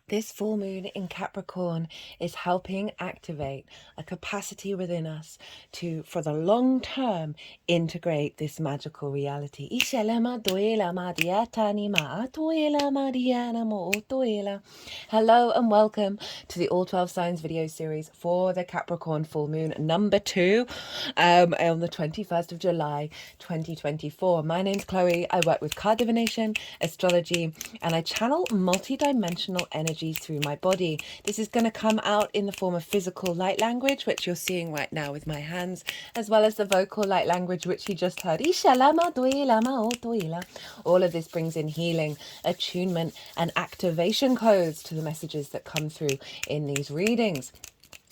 This full moon in Capricorn is helping activate a capacity within us to, for the long term, integrate this magical reality. Hello and welcome to the All 12 Signs video series for the Capricorn full moon number 2 on the 21st of July 2024. My name's Chloe. I work with card divination, astrology, and I channel multi-dimensional energies through my body. This is going to come out in the form of physical light language, which you're seeing right now with my hands, as well as the vocal light language, which you just heard. All of this brings in healing, attunement, and activation codes to the messages that come through in these readings.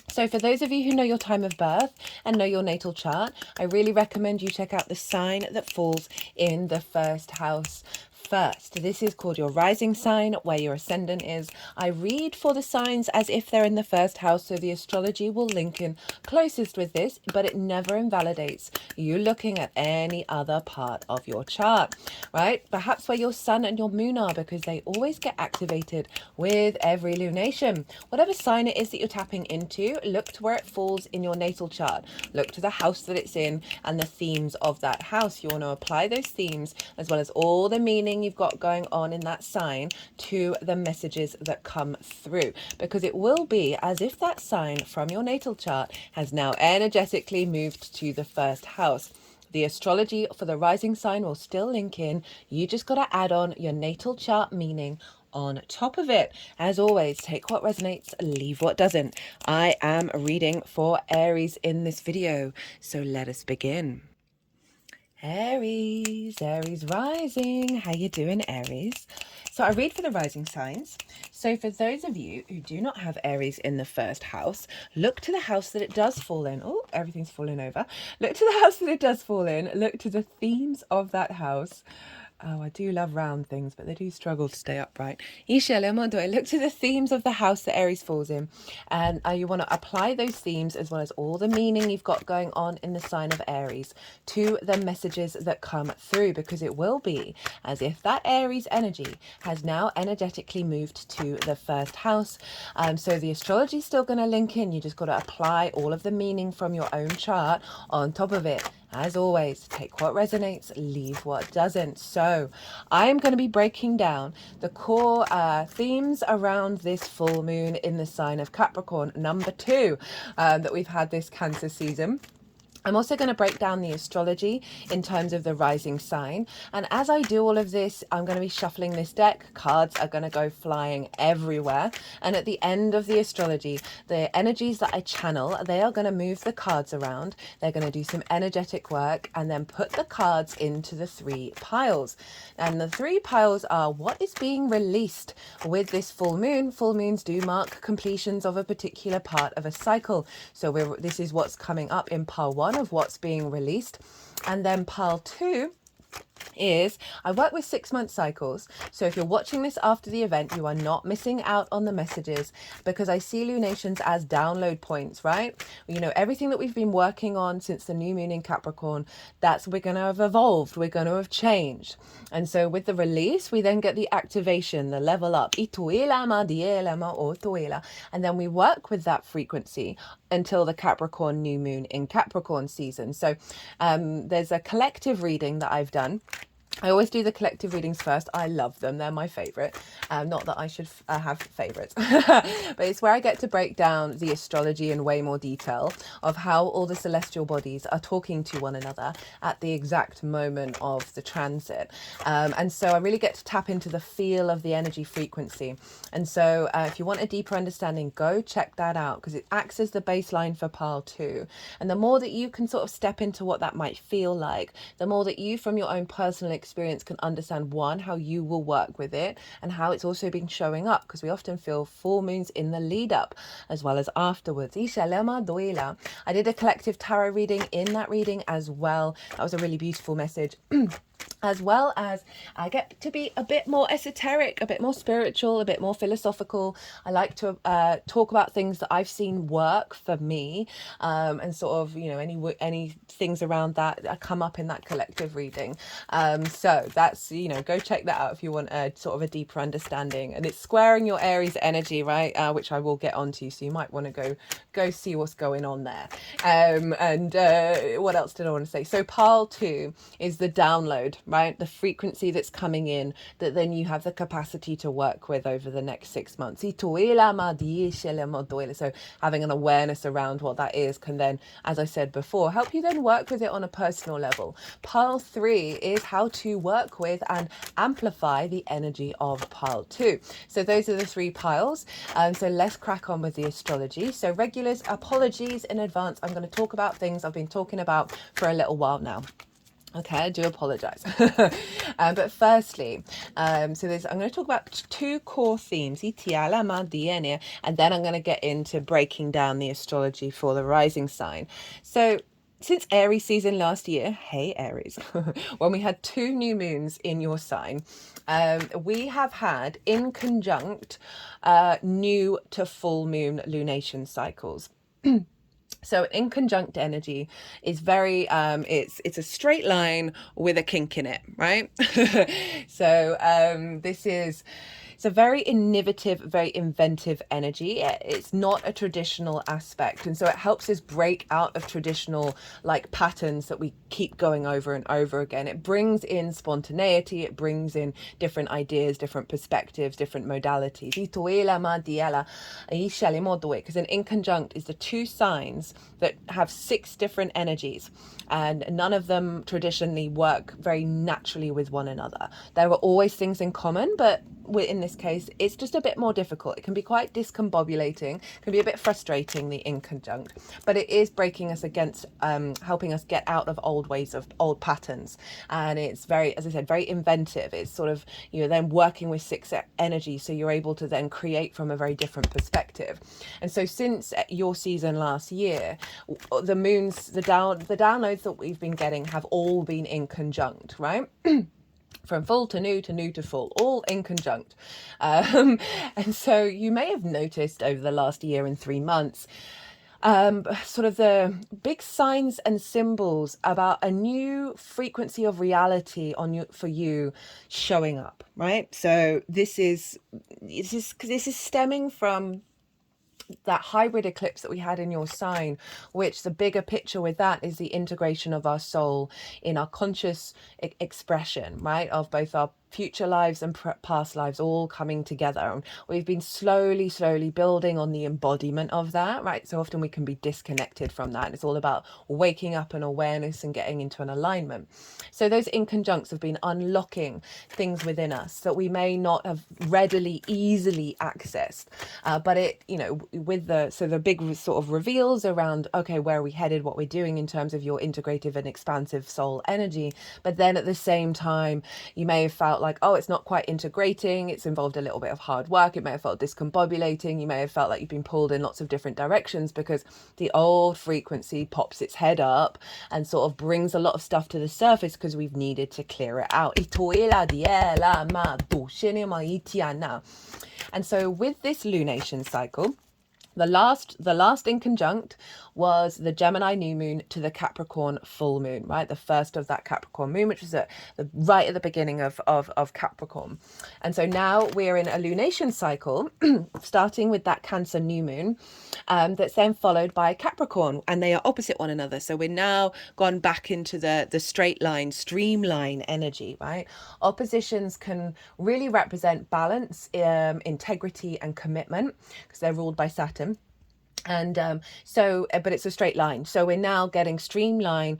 So for those of you who know your time of birth and know your natal chart, I really recommend you check out the sign that falls in the first house first. This is called your rising sign, where your ascendant is. I read for the signs as if they're in the first house, so the astrology will link in closest with this, but it never invalidates you looking at any other part of your chart, right? Perhaps where your sun and your moon are, because they always get activated with every lunation. Whatever sign it is that you're tapping into, look to where it falls in your natal chart. Look to the house that it's in and the themes of that house. You want to apply those themes as well as all the meaning you've got going on in that sign to the messages that come through, because it will be as if that sign from your natal chart has now energetically moved to the first house. The astrology for the rising sign will still link in. You just got to add on your natal chart meaning on top of it. As always, take what resonates, leave what doesn't. I am reading for Aries in this video, so let us begin. Aries rising. How you doing, Aries? So I read for the rising signs. So for those of you who do not have Aries in the first house, look to the house that it does fall in. Oh, everything's falling over. Look to the house that it does fall in. Look to the themes of that house. Oh, I do love round things, but they do struggle to stay upright. Isha, look to the themes of the house that Aries falls in. And you want to apply those themes as well as all the meaning you've got going on in the sign of Aries to the messages that come through, because it will be as if that Aries energy has now energetically moved to the first house. So the astrology is still going to link in. You just got to apply all of the meaning from your own chart on top of it. As always, take what resonates, leave what doesn't. So I am going to be breaking down the core themes around this full moon in the sign of Capricorn, number 2, that we've had this Cancer season. I'm also going to break down the astrology in terms of the rising sign. And as I do all of this, I'm going to be shuffling this deck. Cards are going to go flying everywhere. And at the end of the astrology, the energies that I channel, they are going to move the cards around. They're going to do some energetic work and then put the cards into the 3 piles. And the 3 piles are what is being released with this full moon. Full moons do mark completions of a particular part of a cycle. So this is what's coming up in pile 1 of what's being released, and then pile 2 is I work with 6-month cycles. So if you're watching this after the event, you are not missing out on the messages, because I see lunations as download points, right? You know, everything that we've been working on since the new moon in Capricorn, we're going to have evolved, we're going to have changed. And so with the release, we then get the activation, the level up, and then we work with that frequency until the Capricorn new moon in Capricorn season. So there's a collective reading that I've done. I always do the collective readings first. I love them. They're my favorite. Not that I should have favorites, but it's where I get to break down the astrology in way more detail of how all the celestial bodies are talking to one another at the exact moment of the transit. And so I really get to tap into the feel of the energy frequency. And so if you want a deeper understanding, go check that out, because it acts as the baseline for pile 2. And the more that you can sort of step into what that might feel like, the more that you from your own personal experience can understand, one, how you will work with it and how it's also been showing up, because we often feel full moons in the lead up as well as afterwards. I did a collective tarot reading in that reading as well. That was a really beautiful message. as well as I get to be a bit more esoteric, a bit more spiritual, a bit more philosophical. I like to talk about things that I've seen work for me, and sort of, you know, any things around that come up in that collective reading. So that's, you know, go check that out if you want a sort of a deeper understanding. And it's squaring your Aries energy, right? Which I will get onto. So you might want to go see what's going on there. And what else did I want to say? So pile 2 is the download, right? The frequency that's coming in that then you have the capacity to work with over the next 6 months. So having an awareness around what that is can then, as I said before, help you then work with it on a personal level. Pile 3 is how to work with and amplify the energy of pile 2. So those are the 3 piles. So let's crack on with the astrology. So regulars, apologies in advance. I'm going to talk about things I've been talking about for a little while now. Okay, I do apologize. But firstly, I'm going to talk about 2 core themes, and then I'm going to get into breaking down the astrology for the rising sign. So since Aries season last year, hey Aries, when we had 2 new moons in your sign, we have had in conjunct new to full moon lunation cycles. So in conjunct energy is very it's a straight line with a kink in it, right? So it's a very innovative, very inventive energy. It's not a traditional aspect, and so it helps us break out of traditional like patterns that we keep going over and over again. It brings in spontaneity, it brings in different ideas, different perspectives, different modalities. Because an inconjunct is the 2 signs that have 6 different energies, and none of them traditionally work very naturally with one another. There are always things in common, but in this case it's just a bit more difficult. It can be quite discombobulating, can be a bit frustrating, the inconjunct, but it is breaking us against helping us get out of old ways, of old patterns. And it's very, as I said, very inventive. It's sort of, you know, then working with 6 energies, so you're able to then create from a very different perspective. And so since your season last year, the moons, the downloads that we've been getting have all been in conjunct, right? From full to new to full, all in conjunct. And so you may have noticed over the last year and 3 months, sort of the big signs and symbols about a new frequency of reality for you showing up, right? So this is stemming from that hybrid eclipse that we had in your sign, which the bigger picture with that is the integration of our soul in our conscious expression, right, of both our future lives and past lives all coming together. And we've been slowly building on the embodiment of that, right? So often we can be disconnected from that. It's all about waking up and awareness and getting into an alignment. So those inconjuncts have been unlocking things within us that we may not have easily accessed, but it, you know, with the big sort of reveals around, okay, where are we headed, what we're doing in terms of your integrative and expansive soul energy. But then at the same time, you may have felt like, oh, it's not quite integrating, it's involved a little bit of hard work, it may have felt discombobulating, you may have felt like you've been pulled in lots of different directions because the old frequency pops its head up and sort of brings a lot of stuff to the surface because we've needed to clear it out. And so with this lunation cycle, the last inconjunct was the Gemini new moon to the Capricorn full moon, right? The first of that Capricorn moon, which was right at the beginning of Capricorn. And so now we're in a lunation cycle, starting with that Cancer new moon, that's then followed by Capricorn, and they are opposite one another. So we're now gone back into the straight line, streamline energy, right? Oppositions can really represent balance, integrity, and commitment because they're ruled by Saturn. And but it's a straight line, so we're now getting streamline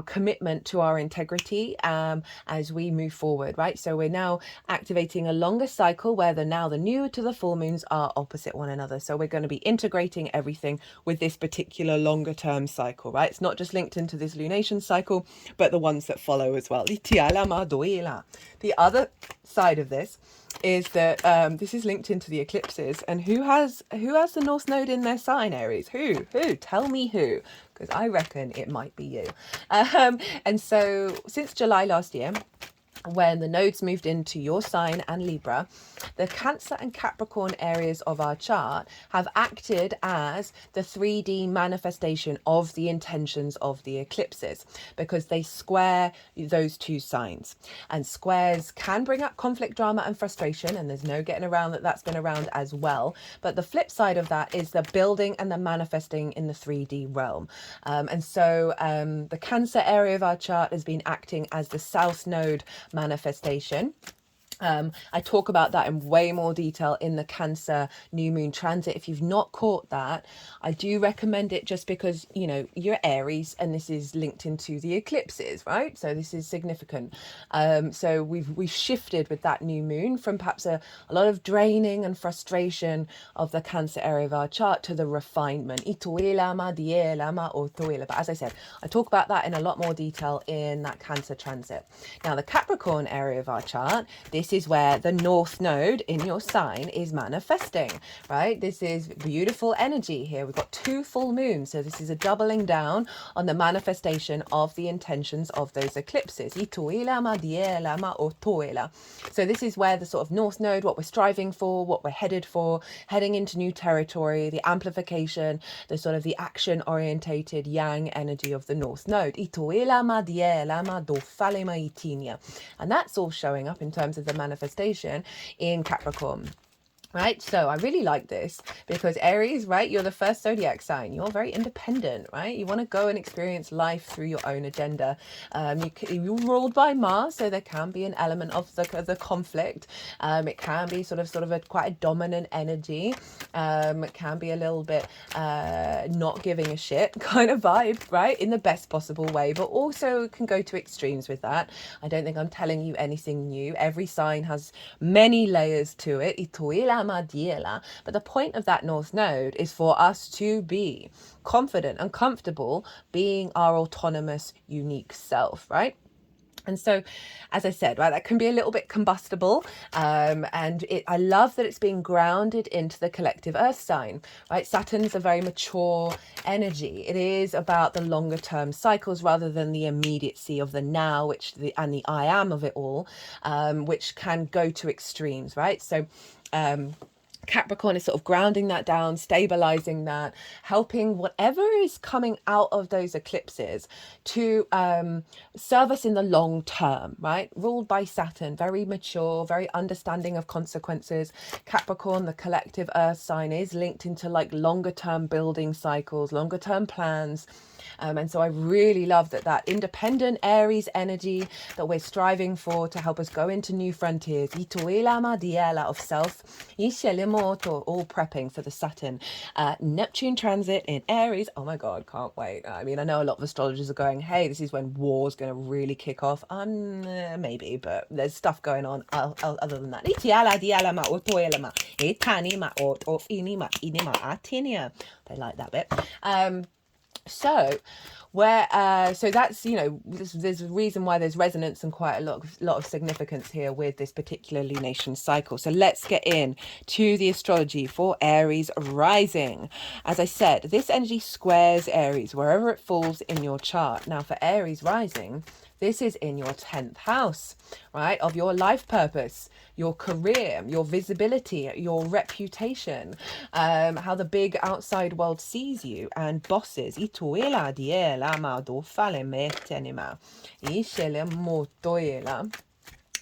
commitment to our integrity as we move forward, right? So we're now activating a longer cycle where the new to the full moons are opposite one another, so we're going to be integrating everything with this particular longer term cycle, right? It's not just linked into this lunation cycle, but the ones that follow as well. The other side of this is that this is linked into the eclipses, and who has the North Node in their sign, Aries? Who? Tell me who, because I reckon it might be you. And so since July last year, when the nodes moved into your sign and Libra, the Cancer and Capricorn areas of our chart have acted as the 3D manifestation of the intentions of the eclipses, because they square those two signs. And squares can bring up conflict, drama and frustration, and there's no getting around that. That's been around as well. But the flip side of that is the building and the manifesting in the 3D realm. And so the Cancer area of our chart has been acting as the South Node manifestation. I talk about that in way more detail in the Cancer new moon transit. If you've not caught that, I do recommend it, just because, you know, you're Aries and this is linked into the eclipses, right? So this is significant. So we've shifted with that new moon from perhaps a lot of draining and frustration of the Cancer area of our chart to the refinement. But as I said, I talk about that in a lot more detail in that Cancer transit. Now, the Capricorn area of our chart, this is where the North Node in your sign is manifesting, right? This is beautiful energy here. We've got 2 full moons. So this is a doubling down on the manifestation of the intentions of those eclipses. So this is where the sort of North Node, what we're striving for, what we're headed for, heading into new territory, the amplification, the sort of the action orientated yang energy of the North Node. And that's all showing up in terms of the manifestation in Capricorn. Right, so I really like this because Aries, right, you're the first zodiac sign. You're very independent, right? You want to go and experience life through your own agenda. You're ruled by Mars, so there can be an element of the conflict. It can be sort of a quite a dominant energy. It can be a little bit not giving a shit kind of vibe, right, in the best possible way, but also can go to extremes with that. I don't think I'm telling you anything new. Every sign has many layers to it. But the point of that North Node is for us to be confident and comfortable being our autonomous, unique self, right? And so, as I said, right, that can be a little bit combustible. I love that it's being grounded into the collective earth sign, right? Saturn's a very mature energy. It is about the longer term cycles rather than the immediacy of the now, and the I am of it all, which can go to extremes, right? So, Capricorn is sort of grounding that down, stabilizing that, helping whatever is coming out of those eclipses to serve us in the long term, right? Ruled by Saturn, very mature, very understanding of consequences. Capricorn, the collective earth sign, is linked into like longer term building cycles, longer term plans. And so I really love that independent Aries energy that we're striving for to help us go into new frontiers. Of self. All prepping for the Saturn Neptune transit in Aries. Oh my God, can't wait. I mean, I know a lot of astrologers are going, hey, this is when war's going to really kick off. Maybe, but there's stuff going on other than that. They like that bit. So that's, you know, there's a reason why there's resonance and quite a lot of significance here with this particular lunation cycle. So let's get in to the astrology for Aries rising. As I said, this energy squares Aries wherever it falls in your chart. Now for Aries rising, this is in your 10th house, right, of your life purpose, your career, your visibility, your reputation, how the big outside world sees you, and bosses.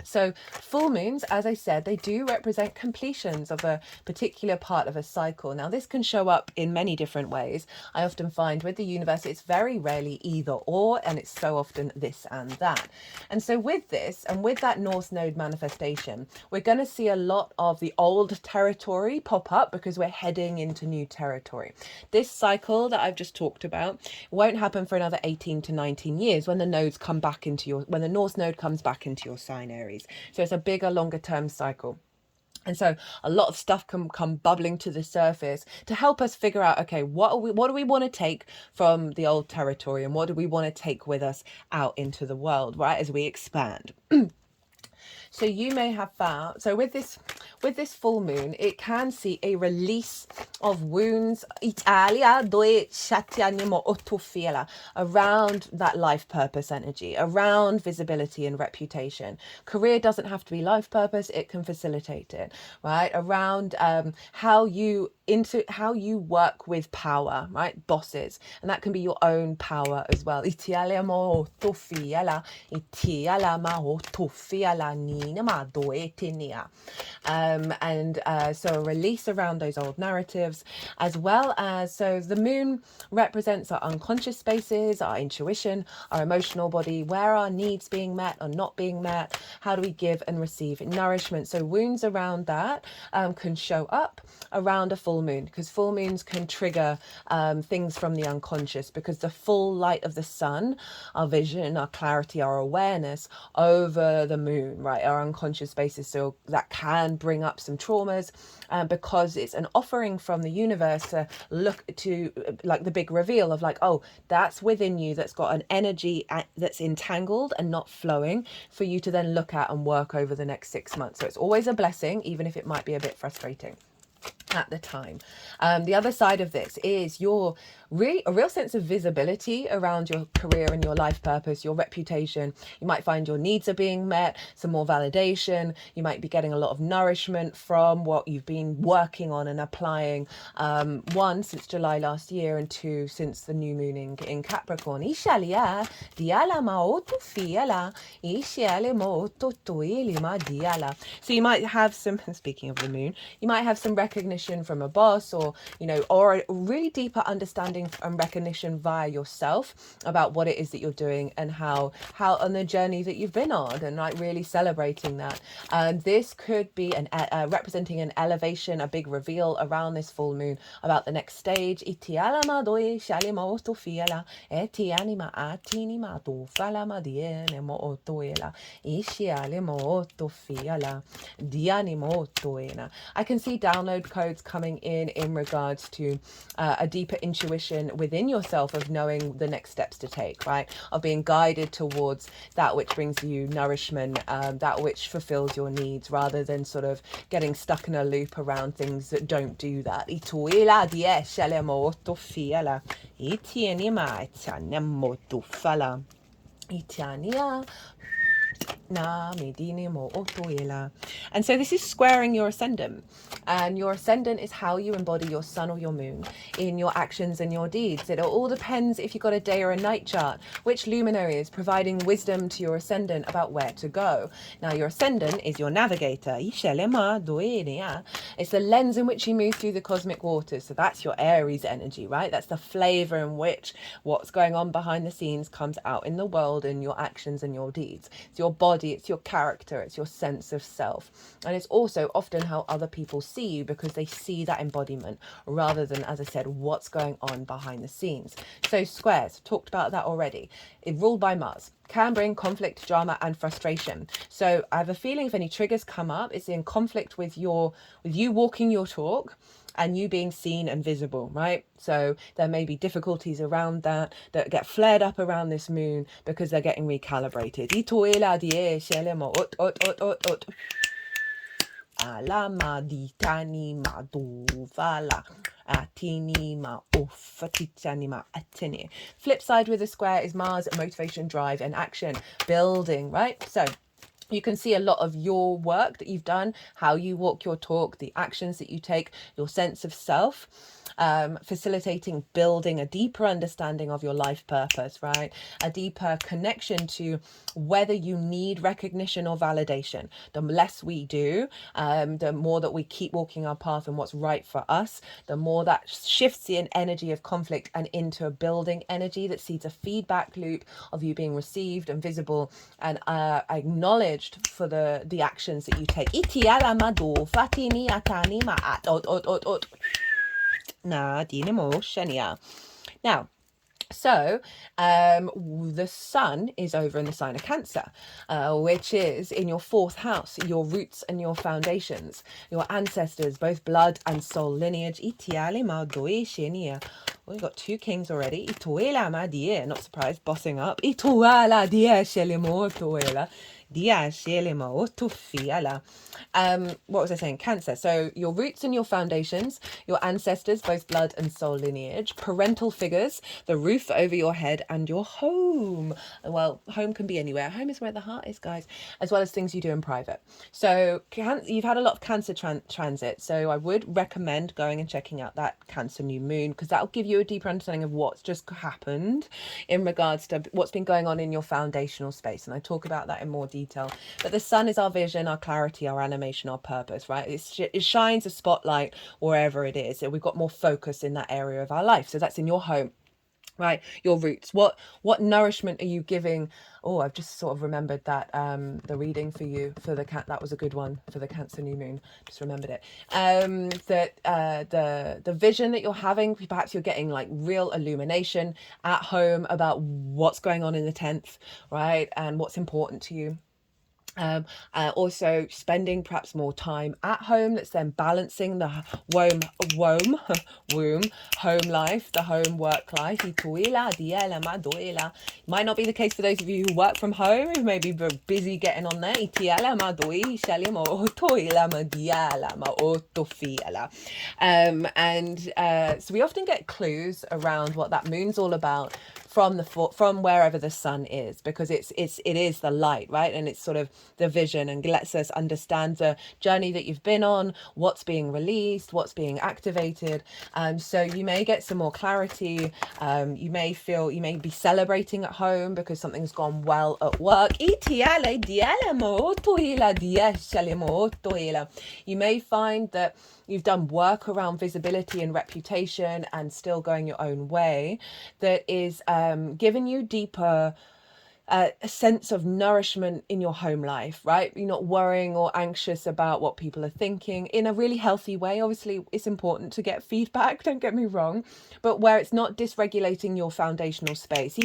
So full moons, as I said, they do represent completions of a particular part of a cycle. Now, this can show up in many different ways. I often find with the universe, it's very rarely either or, and it's so often this and that. And so with this, and with that North Node manifestation, we're going to see a lot of the old territory pop up because we're heading into new territory. This cycle that I've just talked about won't happen for another 18 to 19 years when the nodes come back when the North Node comes back into your sign Aries. So it's a bigger, longer term cycle. And so a lot of stuff can come bubbling to the surface to help us figure out, okay, what do we want to take from the old territory, and what do we want to take with us out into the world, right, as we expand. So you may have found, so with this full moon, it can see a release of wounds around that life purpose energy, around visibility and reputation. Career doesn't have to be life purpose, it can facilitate it, right? Around how you work with power, right? Bosses, and that can be your own power as well. So a release around those old narratives, as well as, so the moon represents our unconscious spaces, our intuition, our emotional body, where our needs being met or not being met, how do we give and receive nourishment. So wounds around that can show up around a full moon, because full moons can trigger things from the unconscious, because the full light of the sun, our vision, our clarity, our awareness over the moon, right, our unconscious spaces, so that can bring up some traumas, because it's an offering from the universe to look to, like, the big reveal of, like, oh, that's within you, that's got an energy that's entangled and not flowing, for you to then look at and work over the next 6 months. So it's always a blessing, even if it might be a bit frustrating at the time. The other side of this is a real sense of visibility around your career and your life purpose, your reputation. You might find your needs are being met, some more validation. You might be getting a lot of nourishment from what you've been working on and applying, one, since July last year, and two, since the new moon in Capricorn. So you might have some, speaking of the moon, you might have some recognition from a boss, or or a really deeper understanding and recognition via yourself about what it is that you're doing, and how on the journey that you've been on, and like really celebrating that. And this could be representing an elevation, a big reveal around this full moon about the next stage. I can see download codes coming in regards to a deeper intuition within yourself of knowing the next steps to take, right? Of being guided towards that which brings you nourishment, that which fulfills your needs, rather than sort of getting stuck in a loop around things that don't do that. And so this is squaring your ascendant, and your ascendant is how you embody your sun or your moon in your actions and your deeds. It all depends, if you've got a day or a night chart, which luminary is providing wisdom to your ascendant about where to go. Now your ascendant is your navigator. It's the lens in which you move through the cosmic waters. So that's your Aries energy, right? That's the flavor in which what's going on behind the scenes comes out in the world, in your actions and your deeds. It's your body, it's your character, it's your sense of self. And it's also often how other people see you, because they see that embodiment rather than, as I said, what's going on behind the scenes. So squares, talked about that already. It ruled by Mars, can bring conflict, drama and frustration. So I have a feeling if any triggers come up, it's in conflict with you walking your talk and you being seen and visible, right? So there may be difficulties around that get flared up around this moon, because they're getting recalibrated. Flip side with a square is Mars, motivation, drive and action, building, right? So you can see a lot of your work that you've done, how you walk your talk, the actions that you take, your sense of self, facilitating building a deeper understanding of your life purpose, right? A deeper connection to whether you need recognition or validation. The less we do, the more that we keep walking our path and what's right for us, the more that shifts the energy of conflict and into a building energy that sees a feedback loop of you being received and visible and acknowledged for the actions that you take. Now, so the sun is over in the sign of Cancer, which is in your 4th house, your roots and your foundations, your ancestors, both blood and soul lineage. We've got 2 kings already. Not surprised, bossing up. What was I saying? Cancer. So your roots and your foundations, your ancestors, both blood and soul lineage, parental figures, the roof over your head, and your home. Well, home can be anywhere. Home is where the heart is, guys, as well as things you do in private. So you've had a lot of Cancer transit. So I would recommend going and checking out that Cancer new moon, because that'll give you a deeper understanding of what's just happened in regards to what's been going on in your foundational space. And I talk about that in more detail. But the sun is our vision, our clarity, our animation, our purpose, right? It shines a spotlight wherever it is. So we've got more focus in that area of our life. So that's in your home, right? Your roots. What nourishment are you giving? Oh, I've just sort of remembered that the reading for you for the cat, that was a good one for the Cancer new moon. Just remembered it. The vision that you're having, perhaps you're getting like real illumination at home about what's going on in the 10th, right? And what's important to you. Also spending perhaps more time at home, that's then balancing the womb home life, the home work life. Might not be the case for those of you who work from home, who may be busy getting on there. So we often get clues around what that moon's all about from wherever the sun is, because it is the light, right? And it's sort of the vision, and lets us understand the journey that you've been on, what's being released, what's being activated. So you may get some more clarity. You may be celebrating at home because something's gone well at work. You may find that you've done work around visibility and reputation and still going your own way, that is giving you deeper a sense of nourishment in your home life, right? You're not worrying or anxious about what people are thinking in a really healthy way. Obviously, it's important to get feedback, don't get me wrong, but where it's not dysregulating your foundational space.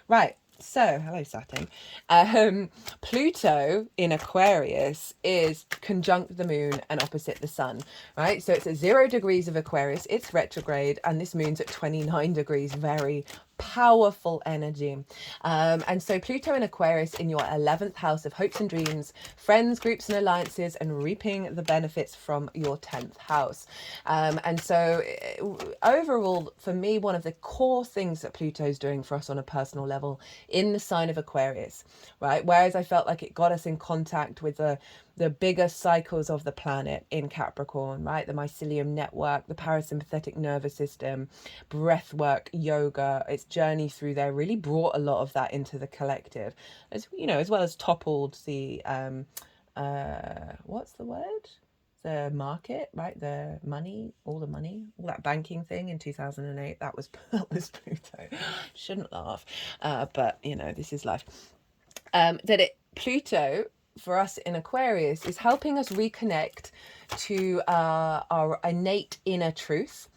Right. So, hello, Saturn. Pluto in Aquarius is conjunct the moon and opposite the sun, right? So it's at 0 degrees of Aquarius, it's retrograde, and this moon's at 29 degrees, very powerful energy. And so Pluto in Aquarius in your 11th house of hopes and dreams, friends, groups and alliances, and reaping the benefits from your 10th house. And so overall, for me, one of the core things that Pluto's doing for us on a personal level in the sign of Aquarius, right? Whereas I felt like it got us in contact with the bigger cycles of the planet in Capricorn, right? The mycelium network, the parasympathetic nervous system, breath work, yoga, its journey through there really brought a lot of that into the collective, as you know, as well as toppled the what's the word? The market, right? The money, all that banking thing in 2008. That was Pluto. Shouldn't laugh, but you know, this is life. Pluto for us in Aquarius is helping us reconnect to our innate inner truth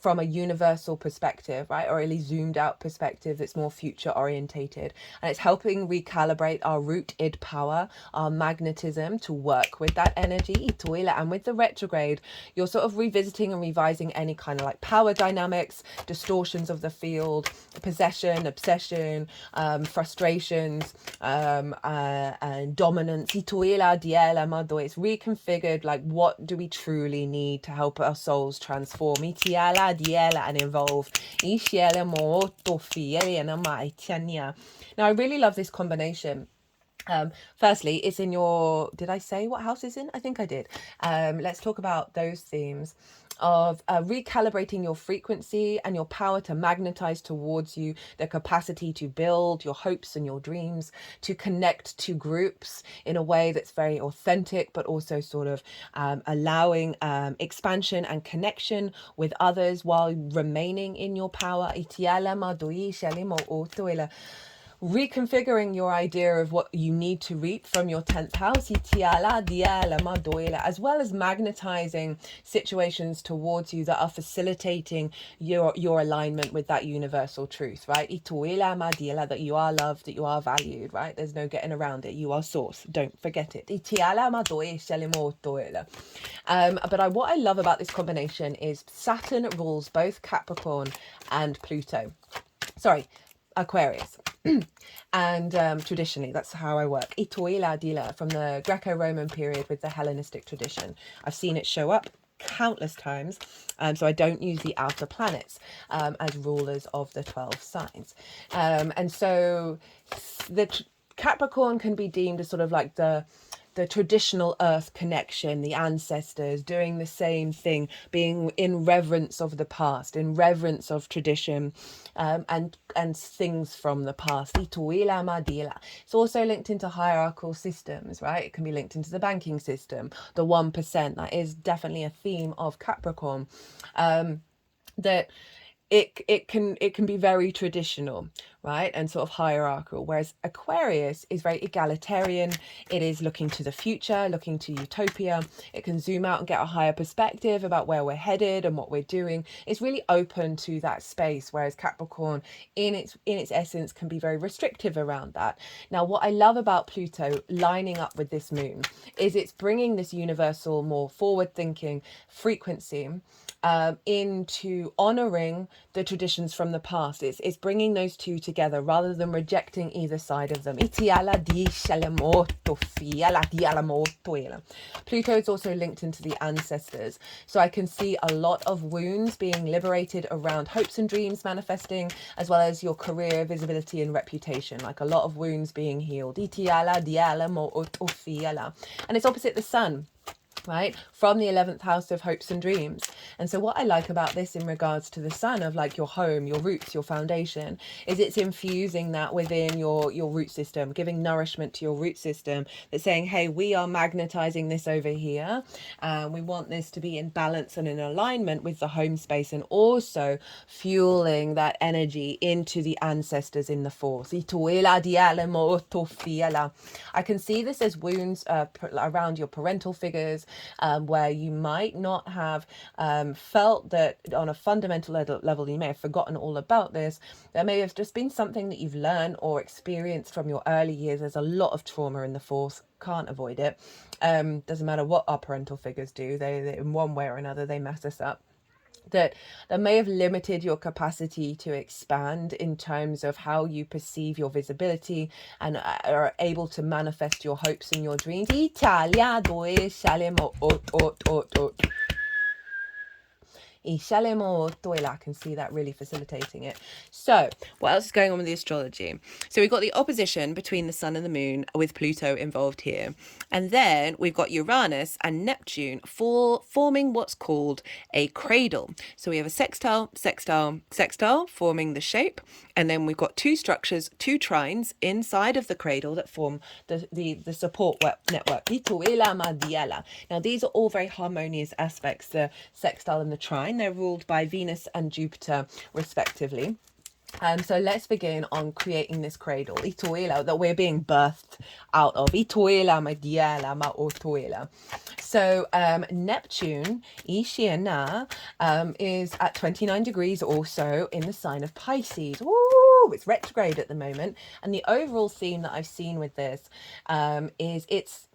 from a universal perspective, right? Or at least zoomed out perspective that's more future orientated. And it's helping recalibrate our root-id power, our magnetism to work with that energy. And with the retrograde, you're sort of revisiting and revising any kind of like power dynamics, distortions of the field, possession, obsession, frustrations, and dominance. It's reconfigured, like, what do we truly need to help our souls transform and evolve. Now I really love this combination. Firstly, it's in your, did I say what house is in? I think I did. Let's talk about those themes of recalibrating your frequency and your power to magnetize towards you, the capacity to build your hopes and your dreams, to connect to groups in a way that's very authentic, but also sort of allowing expansion and connection with others while remaining in your power. reconfiguring your idea of what you need to reap from your 10th house, as well as magnetizing situations towards you that are facilitating your alignment with that universal truth, right? That you are loved, that you are valued, right? There's no getting around it. You are source. Don't forget it. What I love about this combination is Saturn rules both Capricorn and Pluto. Sorry, Aquarius. And traditionally, that's how I work. Itoila dila, from the Greco-Roman period with the Hellenistic tradition. I've seen it show up countless times. So I don't use the outer planets as rulers of the 12 signs. And so the Capricorn can be deemed as sort of like the traditional earth connection, the ancestors doing the same thing, being in reverence of the past, in reverence of tradition, and things from the past. It's also linked into hierarchical systems, right? It can be linked into the banking system, the 1%. That is definitely a theme of Capricorn. That it can be very traditional, right, and sort of hierarchical, whereas Aquarius is very egalitarian. It is looking to the future, looking to utopia. It can zoom out and get a higher perspective about where we're headed and what we're doing. It's really open to that space, whereas Capricorn in its essence can be very restrictive around that. Now, what I love about Pluto lining up with this moon is it's bringing this universal, more forward thinking frequency into honoring the traditions from the past. It's bringing those two together rather than rejecting either side of them. Pluto is also linked into the ancestors. So I can see a lot of wounds being liberated around hopes and dreams manifesting, as well as your career, visibility and reputation, like a lot of wounds being healed. And it's opposite the sun, right, from the 11th house of hopes and dreams. And so what I like about this in regards to the sun, of like your home, your roots, your foundation, is it's infusing that within your root system, giving nourishment to your root system. That's saying, hey, we are magnetizing this over here, we want this to be in balance and in alignment with the home space, and also fueling that energy into the ancestors in the fourth. I can see this as wounds around your parental figures, where you might not have felt that on a fundamental level, you may have forgotten all about this. There may have just been something that you've learned or experienced from your early years. There's a lot of trauma in the fourth, can't avoid it. Doesn't matter what our parental figures do, they in one way or another, they mess us up. That may have limited your capacity to expand in terms of how you perceive your visibility and are able to manifest your hopes and your dreams. I can see that really facilitating it. So what else is going on with the astrology? So we've got the opposition between the sun and the moon, with Pluto involved here. And then we've got Uranus and Neptune forming what's called a cradle. So we have a sextile, sextile, sextile forming the shape. And then we've got two structures, two trines inside of the cradle that form the support network. Now, these are all very harmonious aspects, the sextile and the trine. They're ruled by Venus and Jupiter, respectively. So let's begin on creating this cradle, that we're being birthed out of. So Neptune, is at 29 degrees also in the sign of Pisces. Woo! It's retrograde at the moment. And the overall theme that I've seen with this is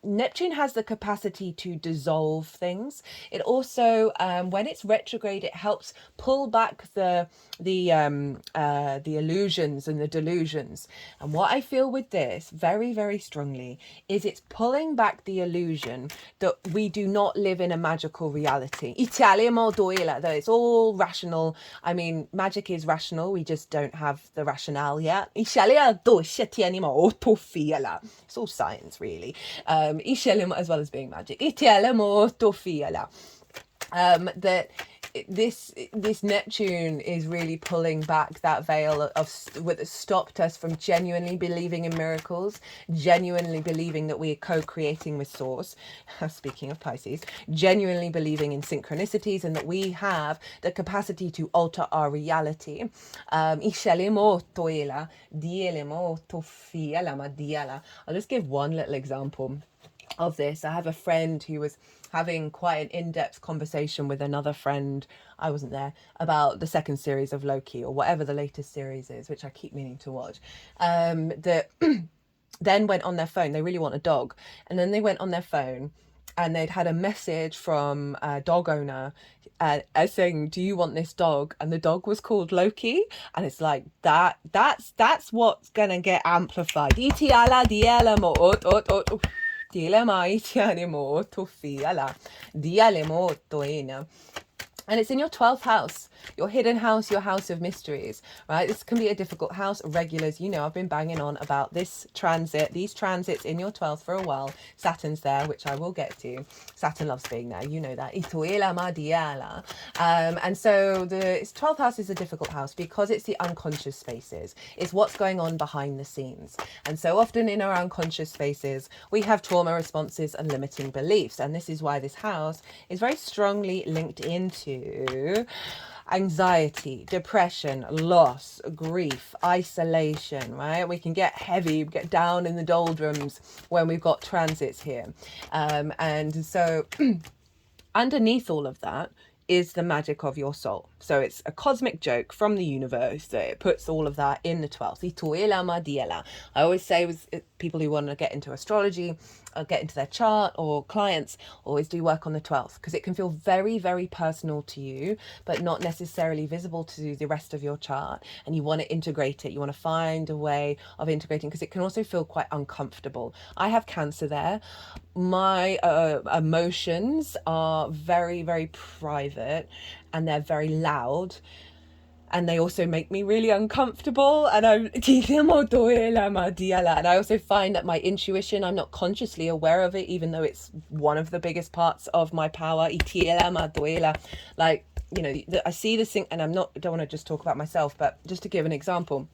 Neptune has the capacity to dissolve things. It also, when it's retrograde, it helps pull back the illusions and the delusions. And what I feel with this very, very strongly is it's pulling back the illusion that we do not live in a magical reality. That it's all rational. I mean, magic is rational. We just don't have the rationale yet. It's all science, really. As well as being magic. That this Neptune is really pulling back that veil of what stopped us from genuinely believing in miracles, genuinely believing that we are co-creating with source. Speaking of Pisces, genuinely believing in synchronicities and that we have the capacity to alter our reality. I'll just give one little example of this. I have a friend who was having quite an in-depth conversation with another friend, I wasn't there, about the second series of Loki, or whatever the latest series is, which I keep meaning to watch, that then went on their phone. They really want a dog, and then they went on their phone and they'd had a message from a dog owner saying, do you want this dog? And the dog was called Loki. And it's like, that's what's gonna get amplified. And it's in your 12th house, your hidden house, your house of mysteries, right? This can be a difficult house. Regulars, you know, I've been banging on about this transit, these transits in your 12th for a while. Saturn's there, which I will get to. Saturn loves being there, you know that. And so the 12th house is a difficult house because it's the unconscious spaces. It's what's going on behind the scenes. And so often in our unconscious spaces, we have trauma responses and limiting beliefs. And this is why this house is very strongly linked into anxiety, depression, loss, grief, isolation, right? We can get heavy, get down in the doldrums when we've got transits here. And so underneath all of that is the magic of your soul. So it's a cosmic joke from the universe that it puts all of that in the 12th. I always say with people who want to get into astrology, or get into their chart, or clients, always do work on the 12th, because it can feel very, very personal to you, but not necessarily visible to the rest of your chart. And you want to integrate it. You want to find a way of integrating, because it can also feel quite uncomfortable. I have Cancer there. My emotions are very, very private, and they're very loud, and they also make me really uncomfortable. And I also find that my intuition, I'm not consciously aware of it, even though it's one of the biggest parts of my power. Like, you know, I see this thing, and don't want to just talk about myself, but just to give an example,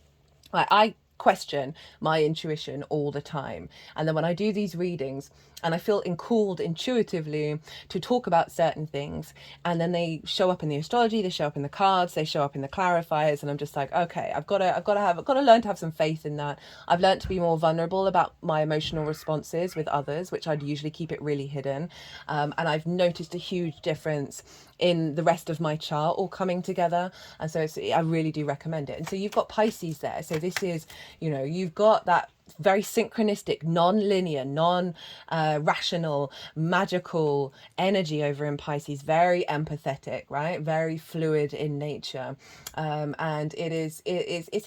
I question my intuition all the time. And then when I do these readings and I feel called intuitively to talk about certain things, and then they show up in the astrology, they show up in the cards, they show up in the clarifiers, and I'm just like, okay, I've got to learn to have some faith in that. I've learned to be more vulnerable about my emotional responses with others, which I'd usually keep it really hidden. And I've noticed a huge difference in the rest of my chart all coming together. And so I really do recommend it. And so you've got Pisces there. So this is, you know, you've got that very synchronistic, non-linear, non-rational, magical energy over in Pisces, very empathetic, right? Very fluid in nature. And it's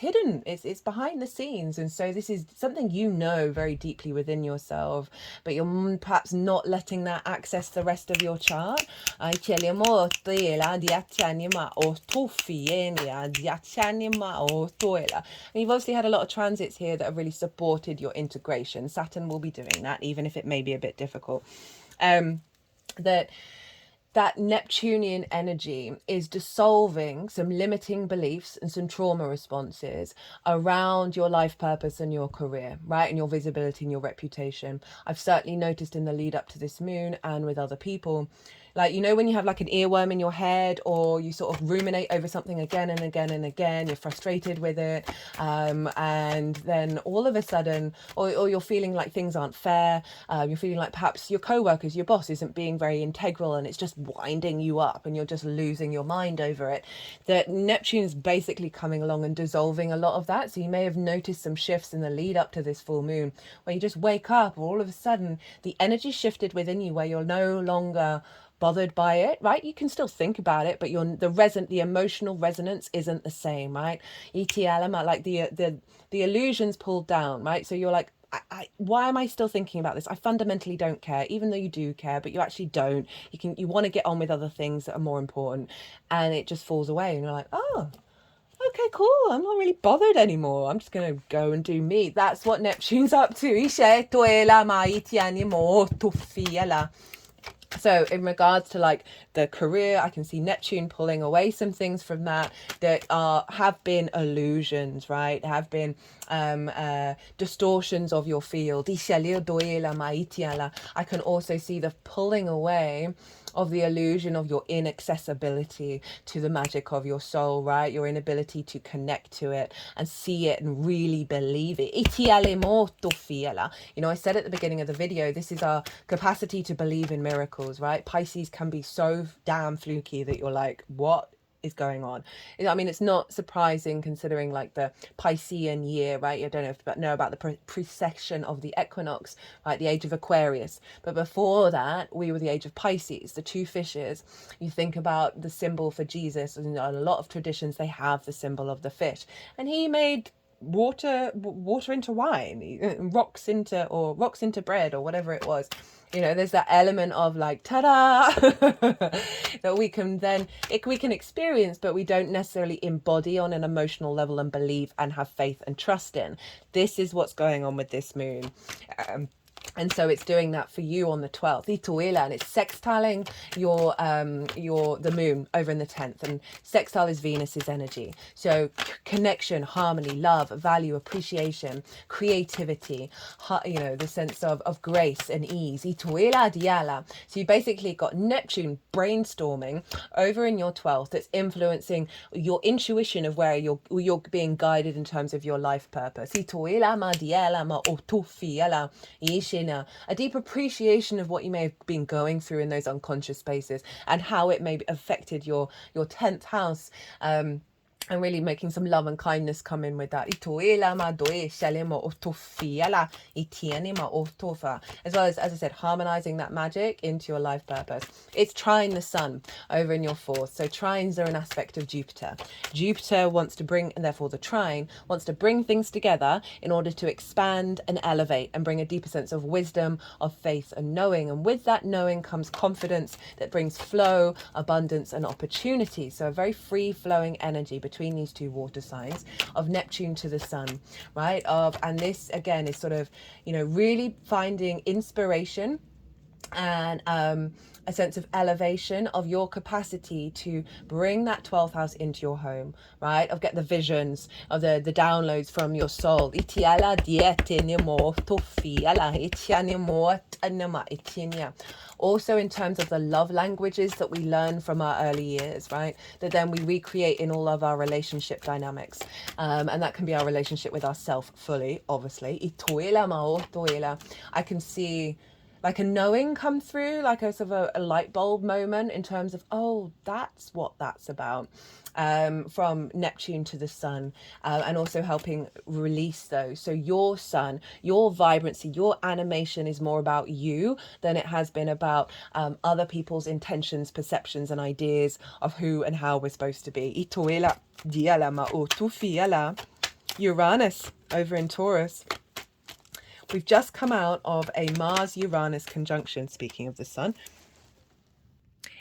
hidden, it's behind the scenes. And so this is something you know very deeply within yourself, but you're perhaps not letting that access the rest of your chart. And you've obviously had a lot of transits here that have really supported your integration. Saturn will be doing that, even if it may be a bit difficult. That Neptunian energy is dissolving some limiting beliefs and some trauma responses around your life purpose and your career, right? And your visibility and your reputation. I've certainly noticed in the lead up to this moon and with other people, like, you know, when you have like an earworm in your head, or you sort of ruminate over something again and again and again, you're frustrated with it, and then all of a sudden, or you're feeling like things aren't fair, you're feeling like perhaps your co-workers, your boss isn't being very integral, and it's just winding you up and you're just losing your mind over it, that Neptune is basically coming along and dissolving a lot of that. So you may have noticed some shifts in the lead up to this full moon, where you just wake up, or all of a sudden the energy shifted within you, where you're no longer bothered by it, right? You can still think about it, but the emotional resonance isn't the same, right? Like the illusion's pulled down, right? So you're like, why am I still thinking about this? I fundamentally don't care, even though you do care, but you actually don't. You want to get on with other things that are more important, and it just falls away, and you're like, oh, okay, cool. I'm not really bothered anymore. I'm just going to go and do me. That's what Neptune's up to. So in regards to like the career, I can see Neptune pulling away some things from that have been illusions, right? Have been distortions of your field. I can also see the pulling away of the illusion of your inaccessibility to the magic of your soul, right? Your inability to connect to it and see it and really believe it. You know, I said at the beginning of the video, this is our capacity to believe in miracles, right? Pisces can be so damn fluky that you're like, what is going on? I mean, it's not surprising considering like the Piscean year, right? You don't know about the precession of the equinox, right? The age of Aquarius. But before that, we were the age of Pisces, the two fishes. You think about the symbol for Jesus, and in a lot of traditions, they have the symbol of the fish. And he made water into wine, rocks into bread, or whatever it was. You know, there's that element of like, ta-da, that we can experience, but we don't necessarily embody on an emotional level and believe and have faith and trust in. This is what's going on with this moon. And so it's doing that for you on the 12th, and it's sextiling the moon over in the 10th, and sextile is Venus's energy. So connection, harmony, love, value, appreciation, creativity, you know, the sense of grace and ease. So you basically got Neptune brainstorming over in your 12th that's influencing your intuition of where you're being guided in terms of your life purpose. A deep appreciation of what you may have been going through in those unconscious spaces and how it may have affected your 10th house. And really making some love and kindness come in with that. As well as I said, harmonizing that magic into your life purpose. It's trine the sun over in your 4th. So trines are an aspect of Jupiter. Jupiter wants to bring, and therefore the trine wants to bring things together in order to expand and elevate and bring a deeper sense of wisdom, of faith and knowing. And with that knowing comes confidence that brings flow, abundance and opportunity. So a very free flowing energy between these two water signs of Neptune to the sun, right? And this again is sort of, you know, really finding inspiration and a sense of elevation of your capacity to bring that 12th house into your home, right? Of get the visions, of the downloads from your soul. Also in terms of the love languages that we learn from our early years, right? That then we recreate in all of our relationship dynamics. And that can be our relationship with ourselves fully, obviously. I can see like a knowing come through, like a sort of a light bulb moment in terms of, oh, that's what that's about, from Neptune to the sun, and also helping release those. So your sun, your vibrancy, your animation is more about you than it has been about other people's intentions, perceptions and ideas of who and how we're supposed to be. Uranus over in Taurus. We've just come out of a Mars-Uranus conjunction, speaking of the sun,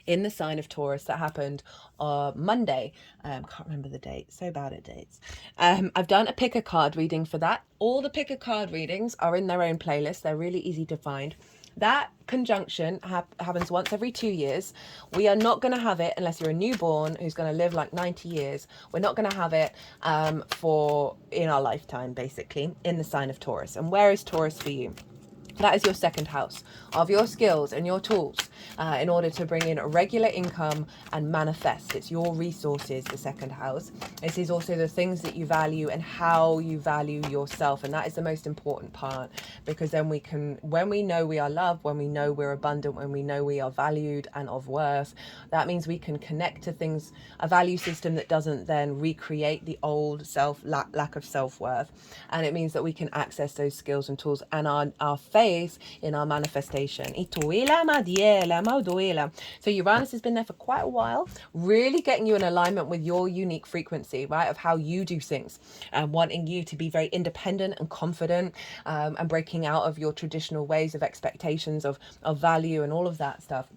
in the sign of Taurus that happened Monday. Can't remember the date. So bad at dates. I've done a pick a card reading for that. All the pick a card readings are in their own playlist. They're really easy to find. That conjunction happens once every 2 years. We are not going to have it unless you're a newborn who's going to live like 90 years. We're not going to have it in our lifetime, basically, in the sign of Taurus. And where is Taurus for you? That is your second house of your skills and your tools in order to bring in a regular income and manifest. It's your resources, the second house. This is also the things that you value and how you value yourself. And that is the most important part, because then we can, when we know we are loved, when we know we're abundant, when we know we are valued and of worth, that means we can connect to things, a value system that doesn't then recreate the old lack of self-worth. And it means that we can access those skills and tools and our faith in our manifestation. So Uranus has been there for quite a while, really getting you in alignment with your unique frequency, right, of how you do things, and wanting you to be very independent and confident, and breaking out of your traditional ways of expectations of value and all of that stuff.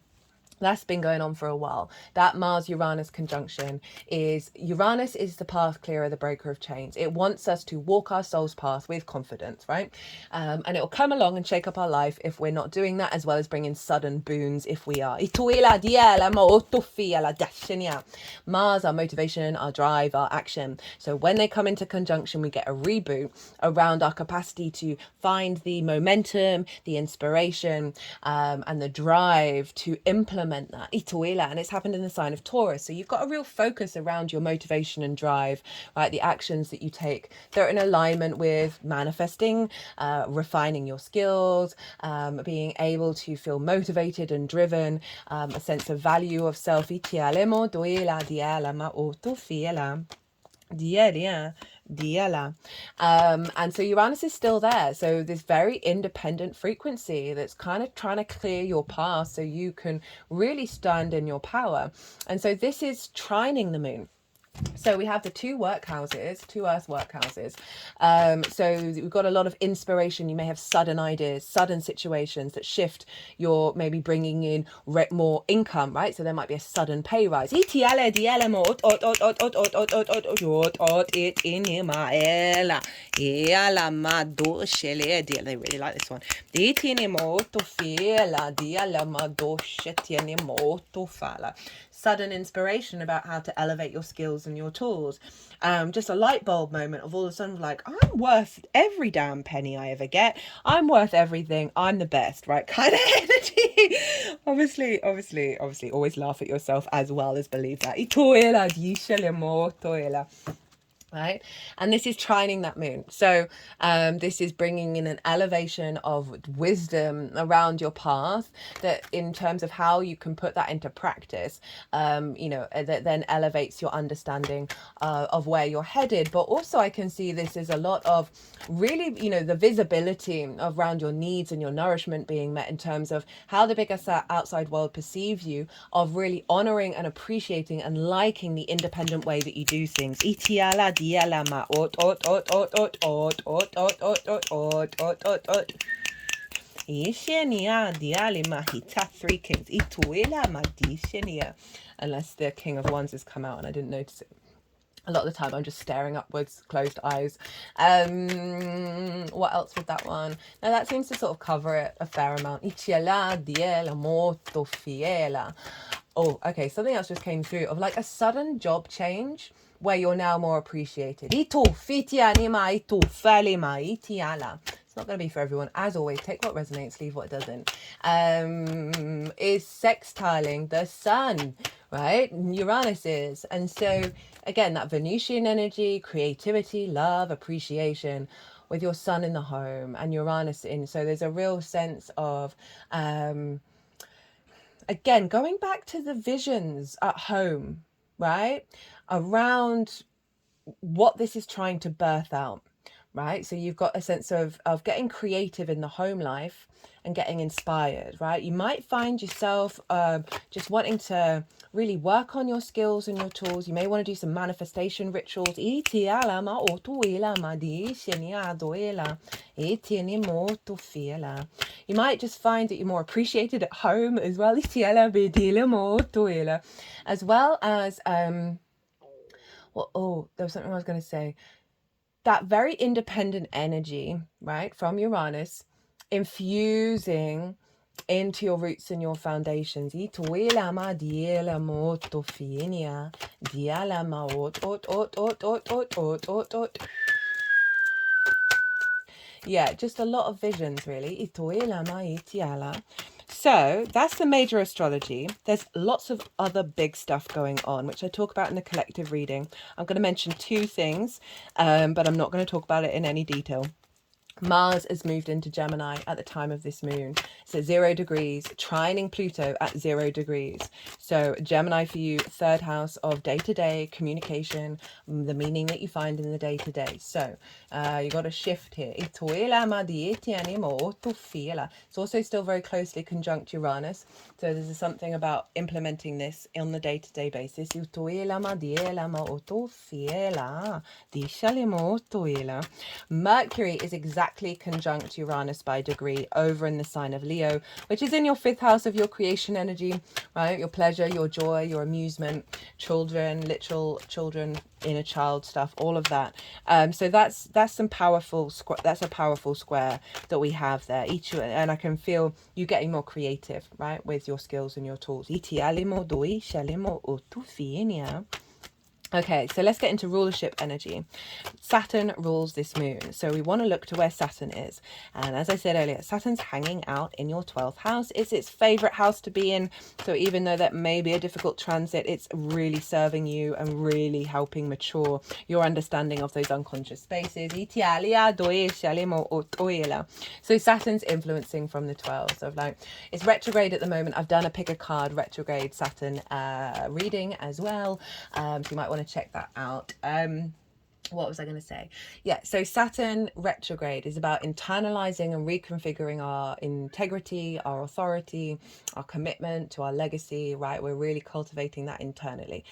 That's been going on for a while. That Mars-Uranus conjunction is, Uranus is the path clearer, the breaker of chains. It wants us to walk our soul's path with confidence, right? And it will come along and shake up our life if we're not doing that, as well as bringing sudden boons if we are. Mars, our motivation, our drive, our action. So when they come into conjunction, we get a reboot around our capacity to find the momentum, the inspiration, and the drive to implement that ituela, and it's happened in the sign of Taurus. So you've got a real focus around your motivation and drive, right? The actions that you take, they're in alignment with manifesting, refining your skills, being able to feel motivated and driven, a sense of value of self. And so Uranus is still there. So this very independent frequency that's kind of trying to clear your path so you can really stand in your power. And so this is trining the moon. So we have the two workhouses, two earth workhouses. So we've got a lot of inspiration. You may have sudden ideas, sudden situations that shift your, maybe bringing in more income, right? So there might be a sudden pay rise. I really like this one. Sudden inspiration about how to elevate your skills and your tools. Just a light bulb moment of all of a sudden, like, I'm worth every damn penny I ever get. I'm worth everything. I'm the best, right? Kind of energy. Obviously, always laugh at yourself as well as believe that. Right, and this is trining that moon. So this is bringing in an elevation of wisdom around your path, that in terms of how you can put that into practice, that then elevates your understanding of where you're headed. But also I can see this as a lot of really, the visibility around your needs and your nourishment being met in terms of how the bigger outside world perceives you, of really honoring and appreciating and liking the independent way that you do things. Dialama ot ot ot ot ot ot ot ot ot ot ot ot ot. Ishenia dialima hita 3 kings. Ituela madishenia. Unless the King of Wands has come out and I didn't notice it. A lot of the time I'm just staring upwards, closed eyes. What else with that one? Now that seems to sort of cover it a fair amount. Ichiela diela moto fiela. Oh, okay, something else just came through of like a sudden job change where you're now more appreciated. It's not going to be for everyone. As always, take what resonates, leave what doesn't. Is sextiling the sun, right? Uranus is. And so, again, that Venusian energy, creativity, love, appreciation, with your sun in the home and Uranus in. So there's a real sense of... again, going back to the visions at home, right? Around what this is trying to birth out, right? So you've got a sense of getting creative in the home life and getting inspired, right? You might find yourself just wanting to really work on your skills and your tools. You may want to do some manifestation rituals. You might just find that you're more appreciated at home as well. As well as, there was something I was going to say. That very independent energy, right, from Uranus, infusing into your roots and your foundations. Yeah, just a lot of visions, really. So that's the major astrology. There's lots of other big stuff going on, which I talk about in the collective reading. I'm going to mention 2 things, but I'm not going to talk about it in any detail. Mars has moved into Gemini at the time of this moon. So 0 degrees, trining Pluto at 0 degrees. So Gemini for you, 3rd house of day-to-day communication, the meaning that you find in the day-to-day. So you got a shift here. It's also still very closely conjunct Uranus. So there's something about implementing this on the day-to-day basis. Mercury is exactly exactly conjunct Uranus by degree over in the sign of Leo, which is in your 5th house of your creation energy, right? Your pleasure, your joy, your amusement, children, literal children, inner child stuff, all of that. So that's some powerful that's a powerful square that we have there. And I can feel you getting more creative, right, with your skills and your tools. Okay, so let's get into rulership energy. Saturn rules this moon, so we want to look to where Saturn is. And as I said earlier, Saturn's hanging out in your 12th house. It's its favorite house to be in. So even though that may be a difficult transit, it's really serving you and really helping mature your understanding of those unconscious spaces. So Saturn's influencing from the 12th. So like, it's retrograde at the moment. I've done a pick a card retrograde Saturn reading as well. So you might want to check that out. What was I going to say? Yeah, so Saturn retrograde is about internalizing and reconfiguring our integrity, our authority, our commitment to our legacy, right? We're really cultivating that internally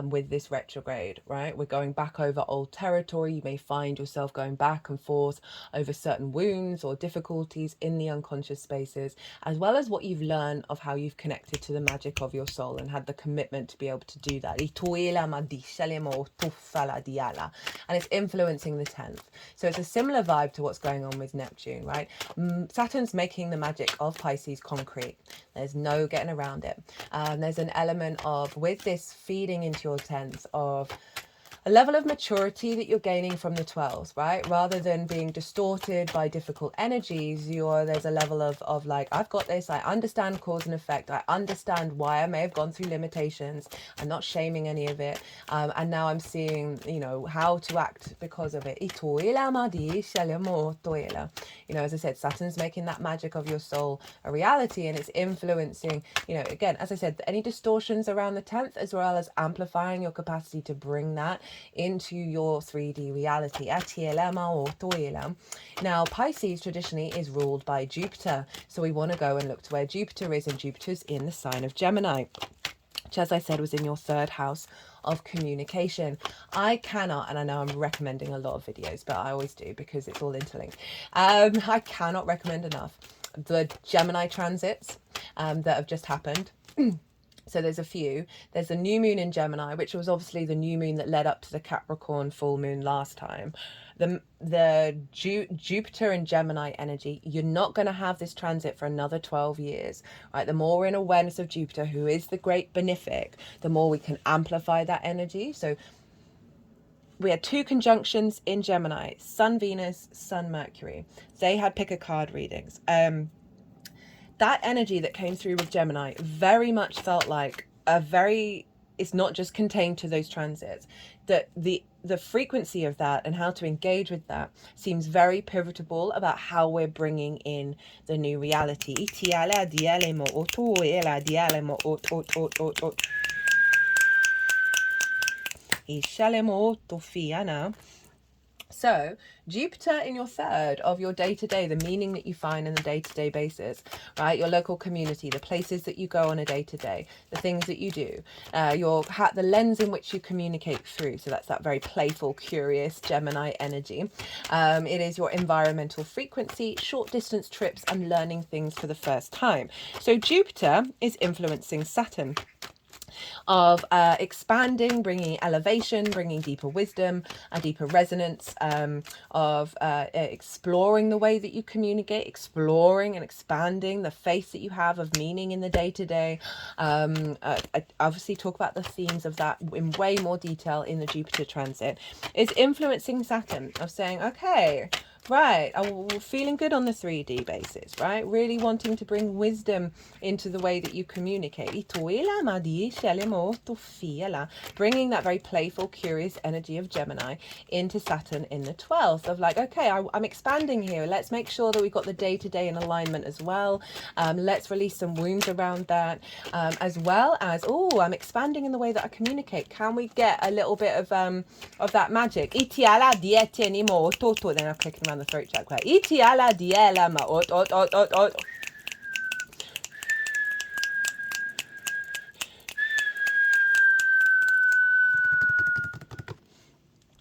with this retrograde, right? We're going back over old territory. You may find yourself going back and forth over certain wounds or difficulties in the unconscious spaces, as well as what you've learned of how you've connected to the magic of your soul and had the commitment to be able to do that. And it's influencing the 10th. So it's a similar vibe to what's going on with Neptune, right? Saturn's making the magic of Pisces concrete. There's no getting around it. There's an element of, with this feeding into your 10th, of a level of maturity that you're gaining from the 12s, right? Rather than being distorted by difficult energies, there's a level of like, I've got this, I understand cause and effect, I understand why I may have gone through limitations, I'm not shaming any of it, and now I'm seeing, how to act because of it. As I said, Saturn's making that magic of your soul a reality, and it's influencing, again, as I said, any distortions around the 10th, as well as amplifying your capacity to bring that into your 3D reality. Now, Pisces traditionally is ruled by Jupiter, so we want to go and look to where Jupiter is, and Jupiter's in the sign of Gemini, which, as I said, was in your 3rd house of communication. I cannot, and I know I'm recommending a lot of videos, but I always do because it's all interlinked. I cannot recommend enough the Gemini transits that have just happened. So there's a few. There's a new moon in Gemini, which was obviously the new moon that led up to the Capricorn full moon last time. The Jupiter and Gemini energy, you're not going to have this transit for another 12 years, right? The more we're in awareness of Jupiter, who is the great benefic, the more we can amplify that energy. So we had 2 conjunctions in Gemini, Sun Venus, Sun Mercury. They had pick a card readings. That energy that came through with Gemini very much felt like it's not just contained to those transits, that the frequency of that and how to engage with that seems very pivotal about how we're bringing in the new reality. So Jupiter in your 3rd of your day-to-day, the meaning that you find in the day-to-day basis, right? Your local community, the places that you go on a day-to-day, the things that you do, the lens in which you communicate through. So that's that very playful, curious Gemini energy. It is your environmental frequency, short distance trips, and learning things for the first time. So Jupiter is influencing Saturn, of expanding, bringing elevation, bringing deeper wisdom, a deeper resonance, of exploring the way that you communicate, exploring and expanding the faith that you have of meaning in the day-to-day. I obviously talk about the themes of that in way more detail in the Jupiter transit. It's influencing Saturn, of saying, okay, right, I'm feeling good on the 3D basis, right? Really wanting to bring wisdom into the way that you communicate. Bringing that very playful, curious energy of Gemini into Saturn in the 12th, of like, okay, I'm expanding here. Let's make sure that we've got the day-to-day in alignment as well. Let's release some wounds around that, as well as, I'm expanding in the way that I communicate. Can we get a little bit of that magic? Then I'm clicking around the throat chakra.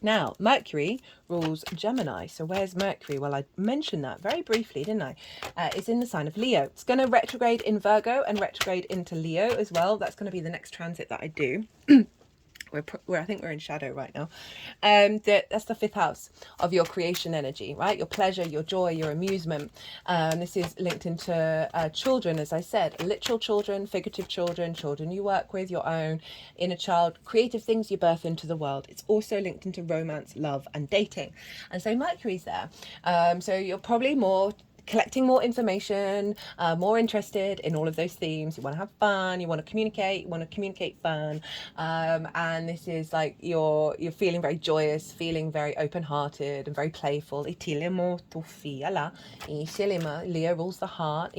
Now, Mercury rules Gemini. So where's Mercury? Well, I mentioned that very briefly, didn't I? It's in the sign of Leo. It's going to retrograde in Virgo and retrograde into Leo as well. That's going to be the next transit that I do. I think we're in shadow right now. That's the 5th house of your creation energy, right? Your pleasure, your joy, your amusement. This is linked into children, as I said, literal children, figurative children, children you work with, your own inner child, creative things you birth into the world. It's also linked into romance, love, and dating. And so Mercury's there. So you're probably more collecting more information, more interested in all of those themes. You want to have fun, you want to communicate fun, and this is like you're feeling very joyous, feeling very open-hearted and very playful. Leo rules the heart.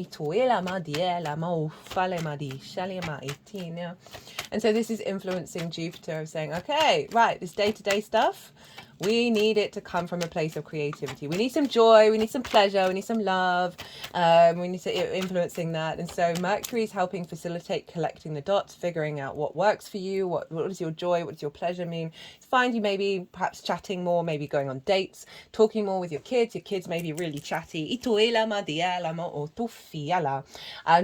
And so this is influencing Jupiter of saying, okay, right, this day-to-day stuff, we need it to come from a place of creativity. We need some joy, we need some pleasure, we need some love, we need to influencing that. And so Mercury is helping facilitate collecting the dots, figuring out what works for you, what does your joy, what does your pleasure mean. Find you maybe perhaps chatting more, maybe going on dates, talking more with your kids may be really chatty.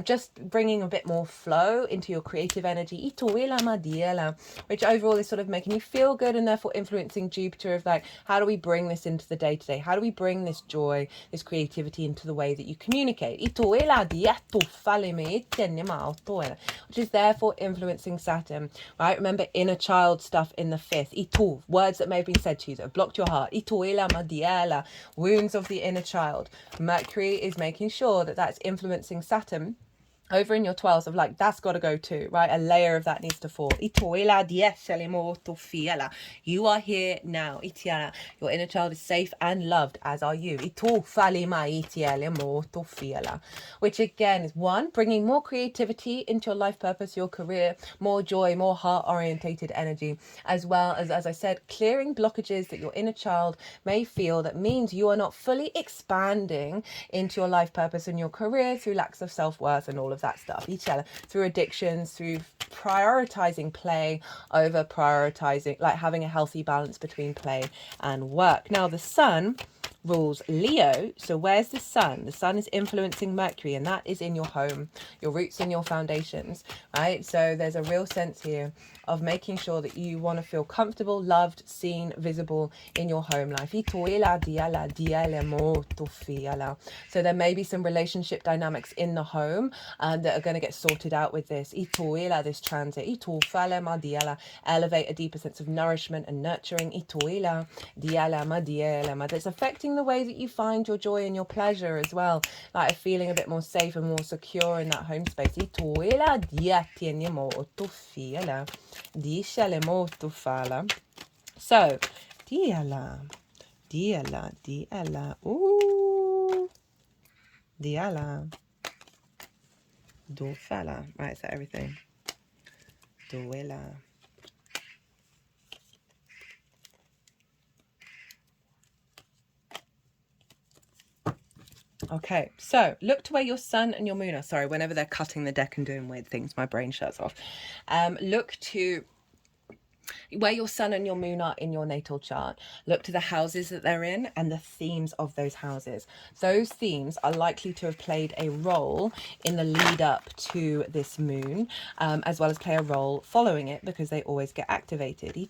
Just bringing a bit more flow into your creative energy, which overall is sort of making you feel good and therefore influencing Jupiter of like, how do we bring this into the day-to-day? How do we bring this joy, this creativity into the way that you communicate? Which is therefore influencing Saturn, right? Remember inner child stuff in the 5th. Words that may have been said to you that have blocked your heart. Wounds of the inner child. Mercury is making sure that that's influencing Saturn over in your 12th of like, that's got to go too, right? A layer of that needs to fall. You are here now. Your inner child is safe and loved, as are you. Which again is one, bringing more creativity into your life purpose, your career, more joy, more heart-orientated energy, as well as I said, clearing blockages that your inner child may feel that means you are not fully expanding into your life purpose and your career through lacks of self-worth and all of that stuff. Through addictions, through prioritizing play over prioritizing, like having a healthy balance between play and work. Now the sun rules Leo. So where's the sun? The sun is influencing Mercury, and that is in your home, your roots and your foundations, right? So there's a real sense here of making sure that you want to feel comfortable, loved, seen, visible in your home life. So there may be some relationship dynamics in the home that are going to get sorted out with this. This transit. Elevate a deeper sense of nourishment and nurturing. That's affecting the way that you find your joy and your pleasure as well. Like feeling a bit more safe and more secure in that home space. So, Dofala. Right, is that everything? Duela. Okay, so look to where your sun and your moon are. Sorry, whenever they're cutting the deck and doing weird things, my brain shuts off. Look to where your sun and your moon are in your natal chart. Look to the houses that they're in and the themes of those houses. Those themes are likely to have played a role in the lead up to this moon, as well as play a role following it, because they always get activated. And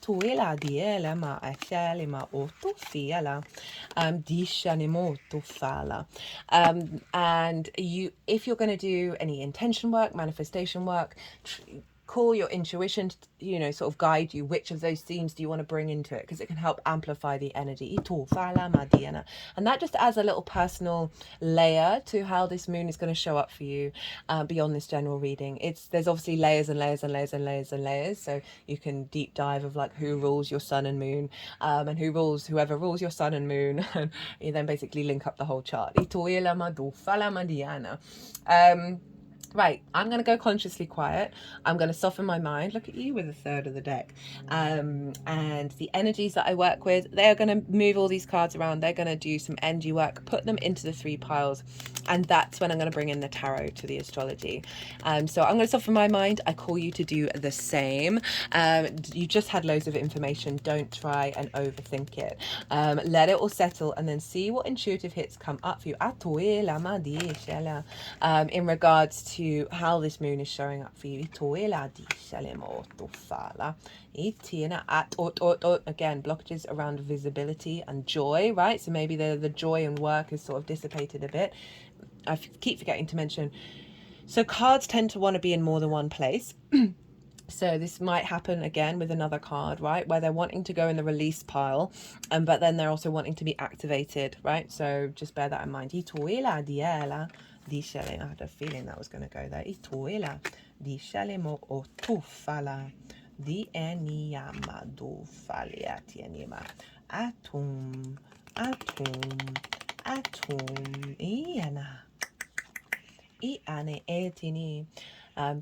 if you're going to do any intention work, manifestation work, call your intuition to, sort of guide you. Which of those themes do you want to bring into it? Because it can help amplify the energy. And that just adds a little personal layer to how this moon is going to show up for you beyond this general reading. There's obviously layers and layers and layers and layers and layers. So you can deep dive of like who rules your sun and moon, and whoever rules your sun and moon. And you then basically link up the whole chart. Right, I'm going to go consciously quiet. I'm going to soften my mind. Look at you with a third of the deck. And the energies that I work with, they're going to move all these cards around. They're going to do some energy work, put them into the 3 piles. And that's when I'm going to bring in the tarot to the astrology. So I'm going to soften my mind. I call you to do the same. You just had loads of information. Don't try and overthink it. Let it all settle and then see what intuitive hits come up for you. In regards to how this moon is showing up for you. Again, blockages around visibility and joy, right? So maybe the joy and work is sort of dissipated a bit. I keep forgetting to mention. So cards tend to want to be in more than one place. So this might happen again with another card, right? Where they're wanting to go in the release pile, but then they're also wanting to be activated, right? So just bear that in mind. I had a feeling that was going to go there.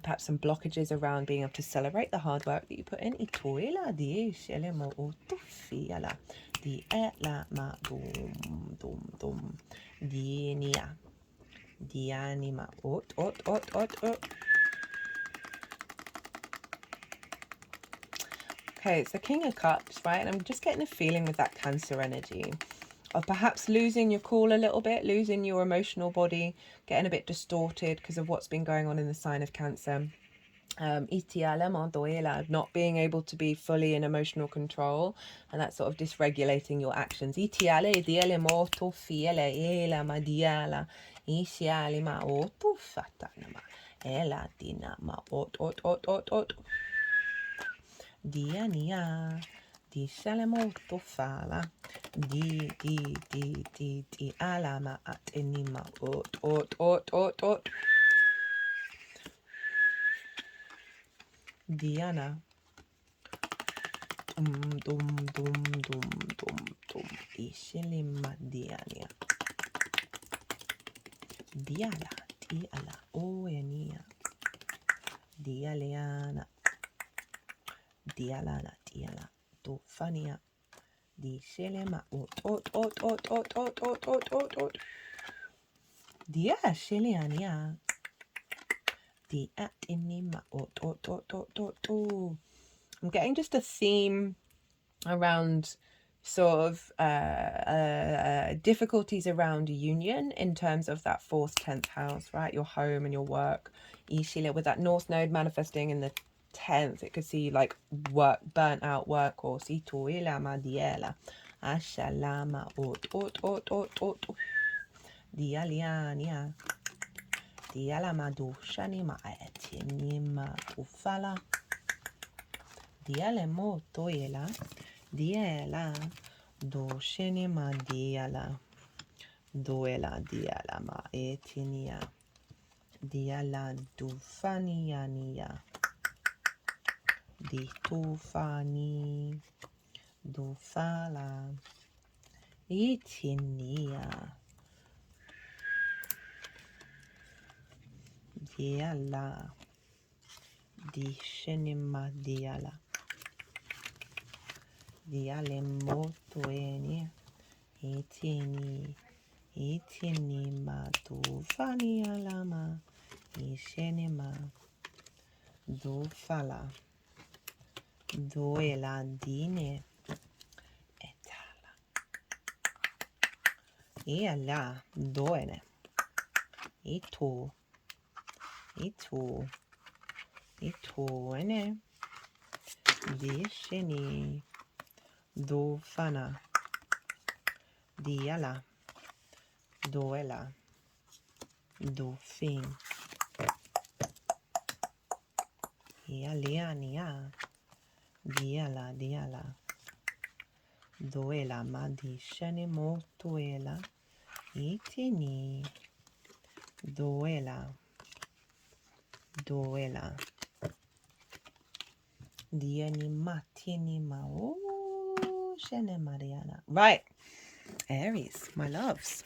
Perhaps some blockages around being able to celebrate the hard work that you put in. Okay, it's the King of Cups, right? And I'm just getting a feeling with that Cancer energy of perhaps losing your cool a little bit, losing your emotional body, getting a bit distorted because of what's been going on in the sign of Cancer. Not being able to be fully in emotional control, and that's sort of dysregulating your actions. Di sale molto fala di alama at enima ot Diana dum isilima diania diala oenia dialiana diala Fania di Shelema ot dia Sheliania di at inima ot. I'm getting just a theme around sort of difficulties around union in terms of that 4th, 10th house, right? Your home and your work. Ishila with that North Node manifesting in the 10th, it could see like work, burnt out workhorse. Ituila diela ashalama ot dialiania dialama dushanima etinima ufala dialemo toela diela doshenima diala doela dialama etinia diala dufaniania di tufani dufala itinia diala di shenima diala diale motoeni itini ma dufani alama ishenima dufala doela dine etala iala doene itu ene disheni dofana diala doela dofin ialiania diala doela madisheni motuela itini doela diani matini mao shene mariana. Right, Aries, my loves,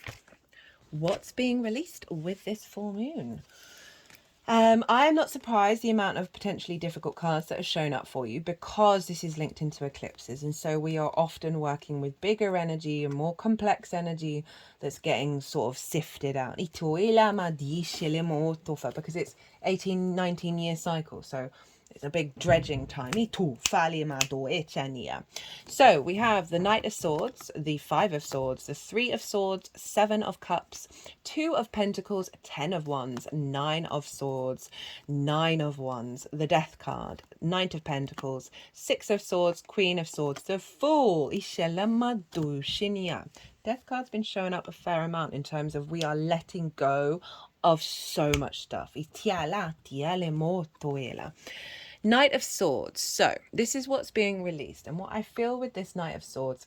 what's being released with this full moon? I am not surprised the amount of potentially difficult cards that are shown up for you, because this is linked into eclipses. And so we are often working with bigger energy and more complex energy that's getting sort of sifted out. Because it's 18, 19-year cycle. So it's a big dredging time. So we have the Knight of Swords, the Five of Swords, the Three of Swords, Seven of Cups, Two of Pentacles, Ten of Wands, Nine of Swords, Nine of Wands, the Death card, Knight of Pentacles, Six of Swords, Queen of Swords, the Fool. Death card's been showing up a fair amount in terms of we are letting go of so much stuff. Knight of Swords. So this is what's being released. And what I feel with this Knight of Swords,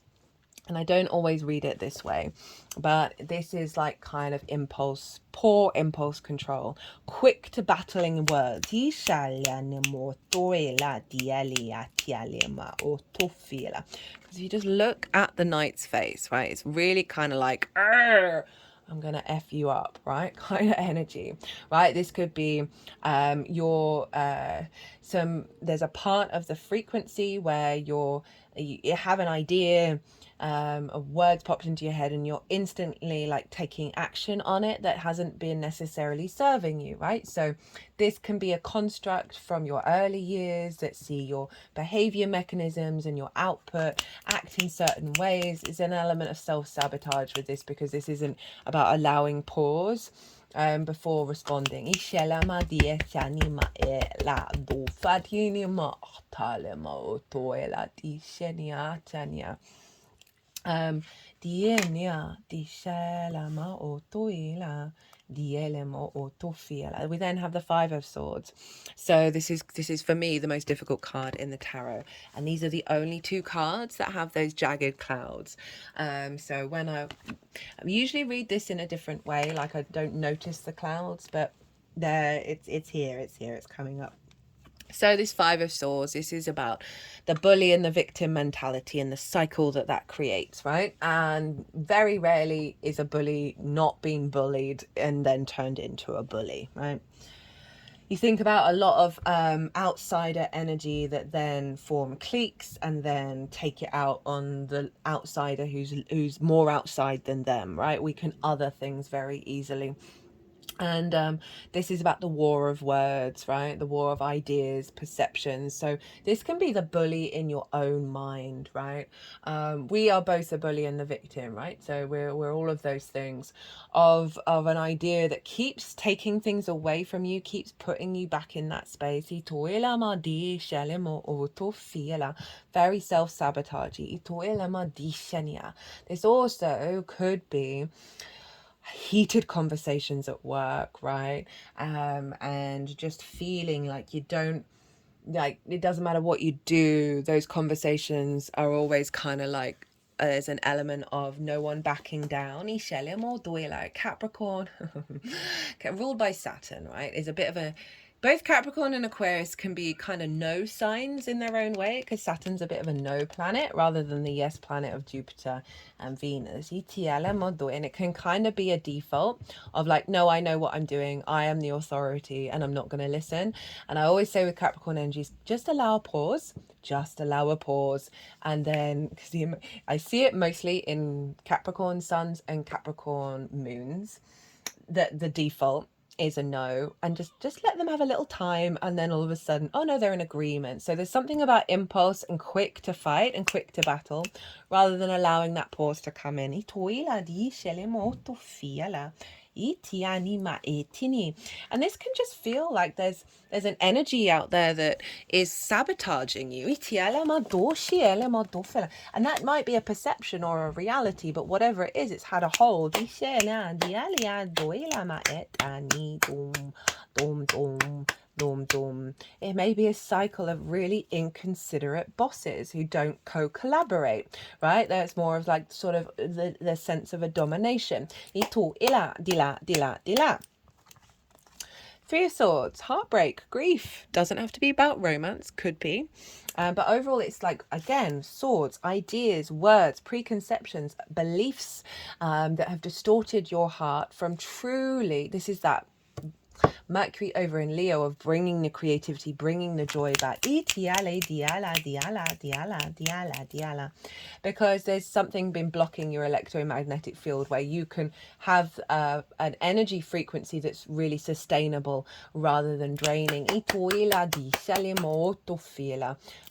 and I don't always read it this way, but this is like kind of impulse, poor impulse control, quick to battling words. Because if you just look at the knight's face, right, it's really kind of like, I'm going to F you up, right? Kind of energy, right? This could be there's a part of the frequency where you have an idea, of words popped into your head, and you're instantly like taking action on it that hasn't been necessarily serving you, right? So this can be a construct from your early years that see your behavior mechanisms and your output act in certain ways. It's an element of self-sabotage with this, because this isn't about allowing pause before responding. We then have the Five of Swords. So this is for me the most difficult card in the tarot, and these are the only two cards that have those jagged clouds. So when I usually read this in a different way, like I don't notice the clouds, but there it's here, it's coming up. So this Five of Swords, this is about the bully and the victim mentality and the cycle that creates, right? And very rarely is a bully not being bullied and then turned into a bully, right? You think about a lot of outsider energy that then form cliques and then take it out on the outsider who's more outside than them, right? We can other things very easily. And this is about the war of words, right? The war of ideas, perceptions. So this can be the bully in your own mind, right? We are both the bully and the victim, right? So we're all of those things of an idea that keeps taking things away from you, keeps putting you back in that space. Very self-sabotagey. This also could be heated conversations at work, right? And just feeling like you don't, like, it doesn't matter what you do, those conversations are always kind of like, there's an element of no one backing down. Capricorn, ruled by Saturn, right, is a bit of a, both Capricorn and Aquarius can be kind of no signs in their own way, because Saturn's a bit of a no planet rather than the yes planet of Jupiter and Venus. And it can kind of be a default of like, no, I know what I'm doing. I am the authority and I'm not going to listen. And I always say with Capricorn energies, just allow a pause. Just allow a pause. And then, because I see it mostly in Capricorn suns and Capricorn moons, that the default is a no, and just let them have a little time, and then all of a sudden, oh no, they're in agreement. So there's something about impulse and quick to fight and quick to battle rather than allowing that pause to come in. And this can just feel like there's an energy out there that is sabotaging you. And that might be a perception or a reality, but whatever it is, it's had a hold. It may be a cycle of really inconsiderate bosses who don't co-collaborate, right? There's more of like sort of the sense of a domination. Three of Swords, heartbreak, grief. Doesn't have to be about romance, could be. But overall, it's like, again, swords, ideas, words, preconceptions, beliefs that have distorted your heart from truly, this is that Mercury over in Leo of bringing the creativity, bringing the joy back. Because there's something been blocking your electromagnetic field where you can have an energy frequency that's really sustainable rather than draining.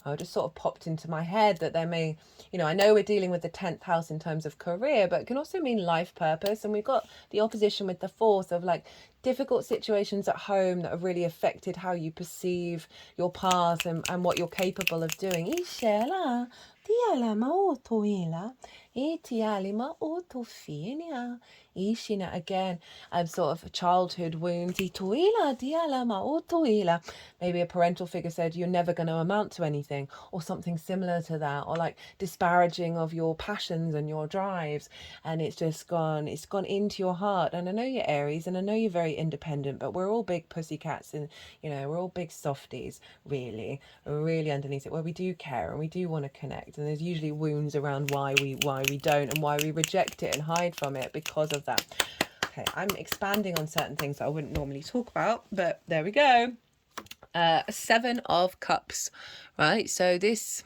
I just sort of popped into my head that there may, you know, I know we're dealing with the 10th house in terms of career, but it can also mean life purpose. And we've got the opposition with the 4th of like difficult situations at home that have really affected how you perceive your path and what you're capable of doing. Again, sort of childhood wounds. Maybe a parental figure said you're never going to amount to anything, or something similar to that, or like disparaging of your passions and your drives, and it's gone into your heart. And I know you're Aries, and I know you're very independent, but we're all big pussycats, and you know, we're all big softies, really underneath it, where we do care and we do want to connect, and there's usually wounds around why we don't, and why we reject it and hide from it because of that. Okay, I'm expanding on certain things that I wouldn't normally talk about, but there we go. 7 of Cups, right? So this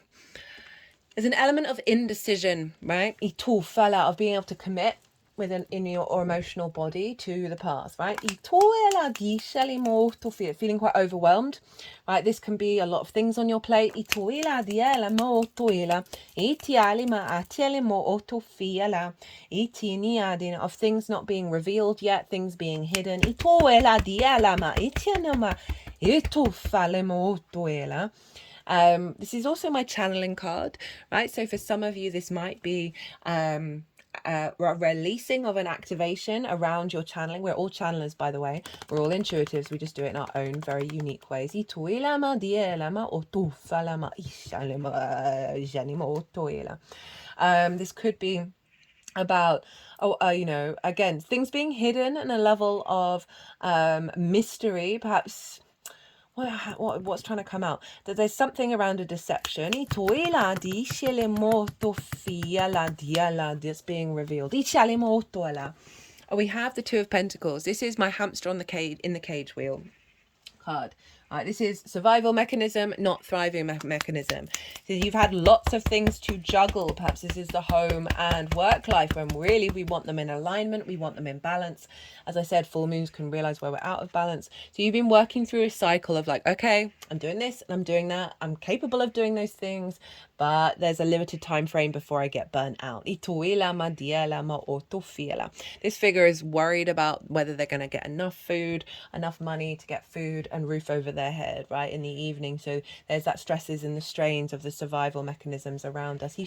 is an element of indecision, right? Of being able to commit in your or emotional body to the past, right? Feeling quite overwhelmed, right? This can be a lot of things on your plate. Of things not being revealed yet, things being hidden. This is also my channeling card, right? So for some of you, this might be releasing of an activation around your channeling. We're all channelers, by the way. We're all intuitives. We just do it in our own very unique ways. This could be about you know, again, things being hidden and a level of mystery, perhaps. What's trying to come out? That there's something around a deception that's being revealed. We have the 2 of Pentacles. This is my hamster on the cage, in the cage wheel card. This is survival mechanism, not thriving mechanism. So you've had lots of things to juggle. Perhaps this is the home and work life, when really we want them in alignment, we want them in balance. As I said, full moons can realize where we're out of balance. So you've been working through a cycle of like, okay, I'm doing this and I'm doing that, I'm capable of doing those things, but there's a limited time frame before I get burnt out. This figure is worried about whether they're going to get enough food, enough money to get food and roof over their head, right, in the evening. So there's that stresses and the strains of the survival mechanisms around us. You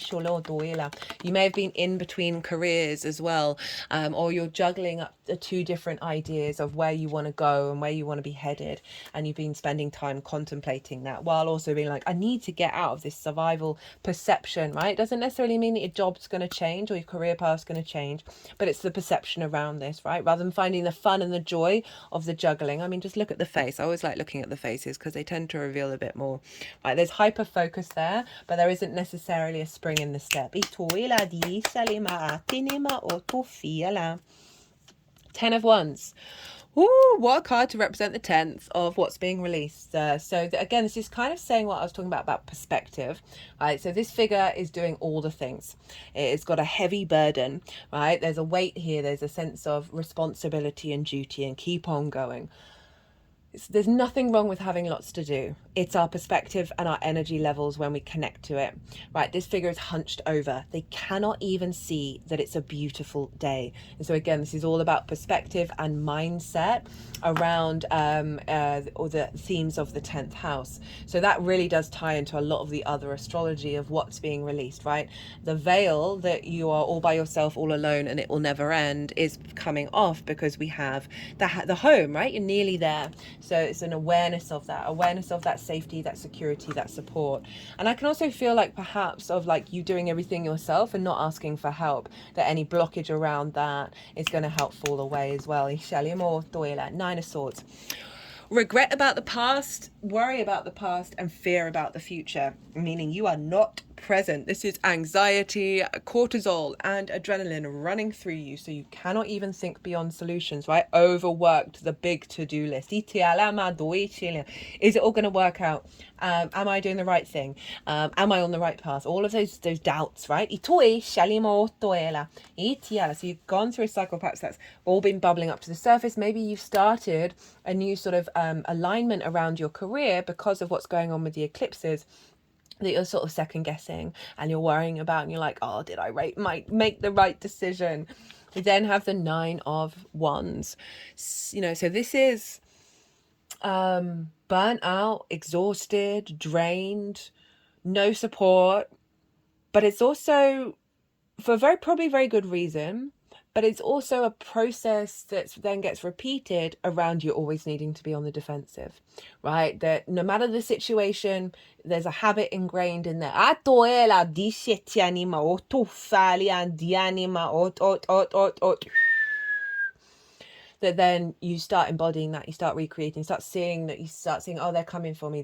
may have been in between careers as well, or you're juggling up the 2 different ideas of where you want to go and where you want to be headed, and you've been spending time contemplating that while also being like, I need to get out of this survival perception, right? It doesn't necessarily mean that your job's going to change or your career path's going to change, but it's the perception around this, right? Rather than finding the fun and the joy of the juggling. I mean, just look at the face. I always like looking at the faces because they tend to reveal a bit more, right? There's hyper focus there, but there isn't necessarily a spring in the step. 10 of Wands. Ooh, what a card to represent the 10th of what's being released. Again, this is kind of saying what I was talking about perspective, right? So this figure is doing all the things. It's got a heavy burden, right? There's a weight here. There's a sense of responsibility and duty, and keep on going. There's nothing wrong with having lots to do. It's our perspective and our energy levels when we connect to it, right? This figure is hunched over. They cannot even see that it's a beautiful day. And so again, this is all about perspective and mindset around or the themes of the 10th house. So that really does tie into a lot of the other astrology of what's being released, right? The veil that you are all by yourself, all alone, and it will never end is coming off, because we have the home, right? You're nearly there. So it's an awareness of that safety, that security, that support. And I can also feel like perhaps of like you doing everything yourself and not asking for help, that any blockage around that is going to help fall away as well. 9 of Swords. Regret about the past, worry about the past, and fear about the future, meaning you are not present. This is anxiety, cortisol, and adrenaline running through you, so you cannot even think beyond solutions, right? Overworked, the big to-do list. Is it all going to work out? Am I doing the right thing? Am I on the right path? All of those doubts, right? So you've gone through a cycle, perhaps that's all been bubbling up to the surface. Maybe you've started a new sort of alignment around your career because of what's going on with the eclipses, that you're sort of second guessing and you're worrying about, and you're like, oh, did I make the right decision? We then have the 9 of Wands, you know, so this is burnt out, exhausted, drained, no support, but it's also for probably very good reason. But it's also a process that then gets repeated around you always needing to be on the defensive, right? That no matter the situation, there's a habit ingrained in there. That then you start embodying that, you start recreating, start seeing, oh, they're coming for me,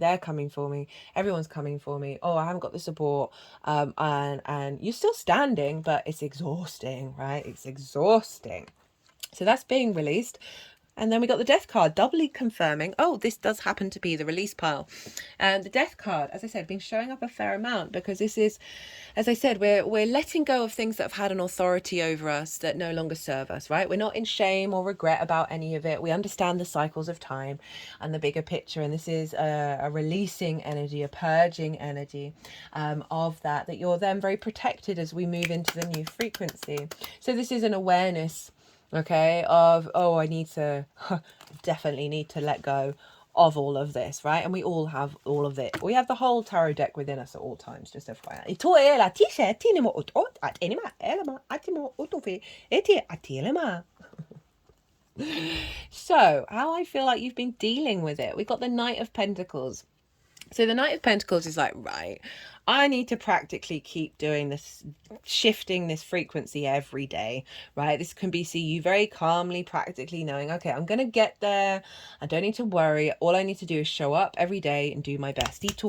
everyone's coming for me, oh, I haven't got the support, and you're still standing, but it's exhausting, right? It's exhausting. So that's being released. And then we got the Death card, doubly confirming, oh, this does happen to be the release pile. And the Death card, as I said, been showing up a fair amount, because this is, as I said, we're letting go of things that have had an authority over us that no longer serve us, right? We're not in shame or regret about any of it. We understand the cycles of time and the bigger picture. And this is a releasing energy, a purging energy of that you're then very protected as we move into the new frequency. So this is an awareness, okay, of, oh, I definitely need to let go of all of this, right? And we all have all of it. We have the whole tarot deck within us at all times, just FYI. So, how I feel like you've been dealing with it. We got the Knight of Pentacles. So the Knight of Pentacles is like, right, I need to practically keep doing this, shifting this frequency every day, right? This can be see you very calmly, practically knowing, okay, I'm going to get there. I don't need to worry. All I need to do is show up every day and do my best. And it's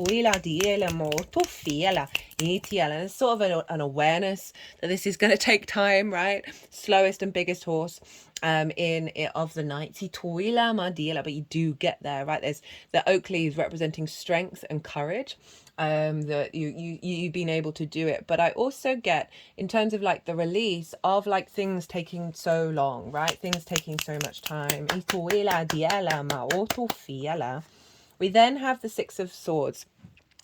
sort of an awareness that this is going to take time, right? Slowest and biggest horse of the night, but you do get there, right? There's the oak leaves representing strength and courage, that you've been able to do it. But I also get, in terms of like the release of like things taking so long, right? Things taking so much time. We then have the Six of Swords.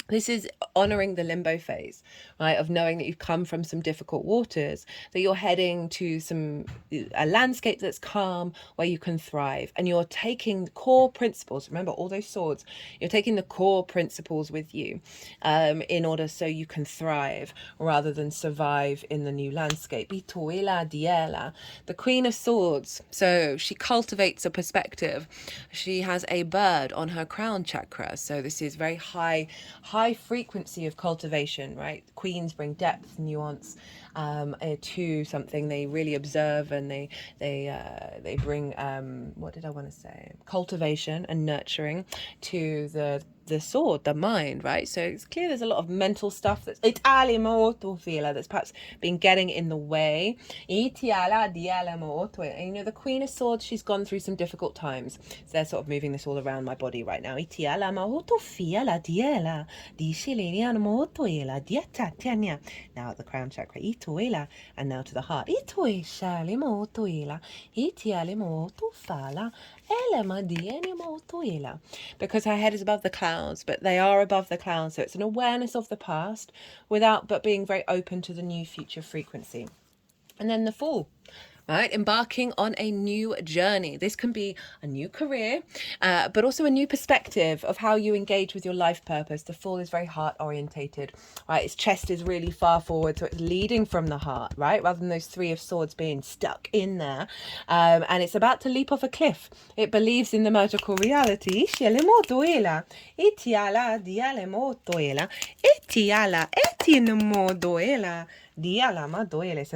This is honoring the limbo phase, right? Of knowing that you've come from some difficult waters, that you're heading to a landscape that's calm, where you can thrive. And you're taking core principles. Remember, all those swords, you're taking the core principles with you in order so you can thrive rather than survive in the new landscape. The Queen of Swords. So she cultivates a perspective. She has a bird on her crown chakra. So this is very high frequency of cultivation, right? Queens bring depth, nuance to something. They really observe, and they bring what did I want to say? Cultivation and nurturing to the sword, the mind, right? So it's clear there's a lot of mental stuff that's perhaps been getting in the way. And you know, the Queen of Swords, she's gone through some difficult times. So they're sort of moving this all around my body right now. Now at the crown chakra, and now to the heart. Because her head is above the clouds, but they are above the clouds. So it's an awareness of the past but being very open to the new future frequency. And then the Fool. Right, embarking on a new journey. This can be a new career, but also a new perspective of how you engage with your life purpose. The Fool is very heart orientated, right? Its chest is really far forward, so it's leading from the heart, right? Rather than those Three of Swords being stuck in there. And it's about to leap off a cliff. It believes in the magical reality. So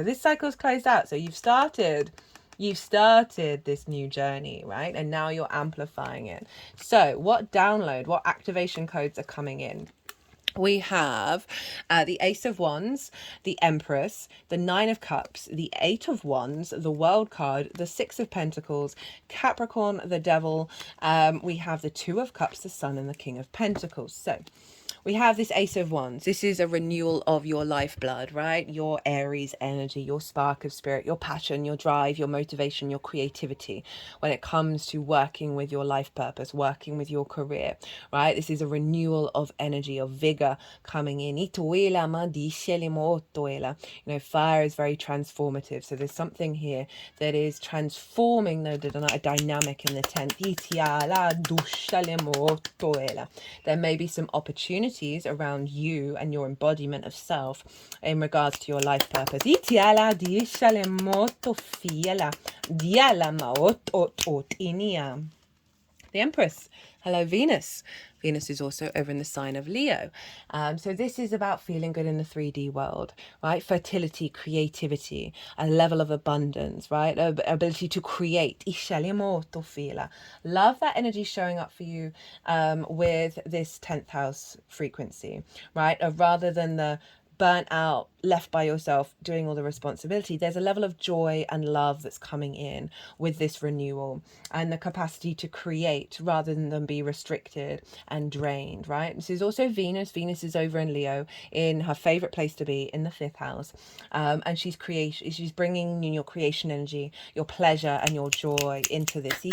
this cycle's closed out. So you've started this new journey, right? And now you're amplifying it. So what activation codes are coming in? we have the Ace of Wands, the Empress, the Nine of Cups, the Eight of Wands, the World card, the Six of Pentacles, Capricorn, the Devil. We have the Two of Cups, the Sun, and the King of Pentacles. So we have this Ace of Wands. This is a renewal of your lifeblood, right? Your Aries energy, your spark of spirit, your passion, your drive, your motivation, your creativity when it comes to working with your life purpose, working with your career, right? This is a renewal of energy, of vigor coming in. You know, fire is very transformative. So there's something here that is transforming the dynamic in the 10th. There may be some opportunities around you and your embodiment of self in regards to your life purpose. The Empress. Hello, Venus. Venus is also over in the sign of Leo. So this is about feeling good in the 3D world, right? Fertility, creativity, a level of abundance, right? Ability to create. Love that energy showing up for you with this 10th house frequency, right? Rather than the burnt out, left by yourself, doing all the responsibility, there's a level of joy and love that's coming in with this renewal and the capacity to create rather than be restricted and drained, right? This is also Venus. Venus is over in Leo, in her favorite place to be, in the 5th house. And she's bringing in your creation energy, your pleasure and your joy into this.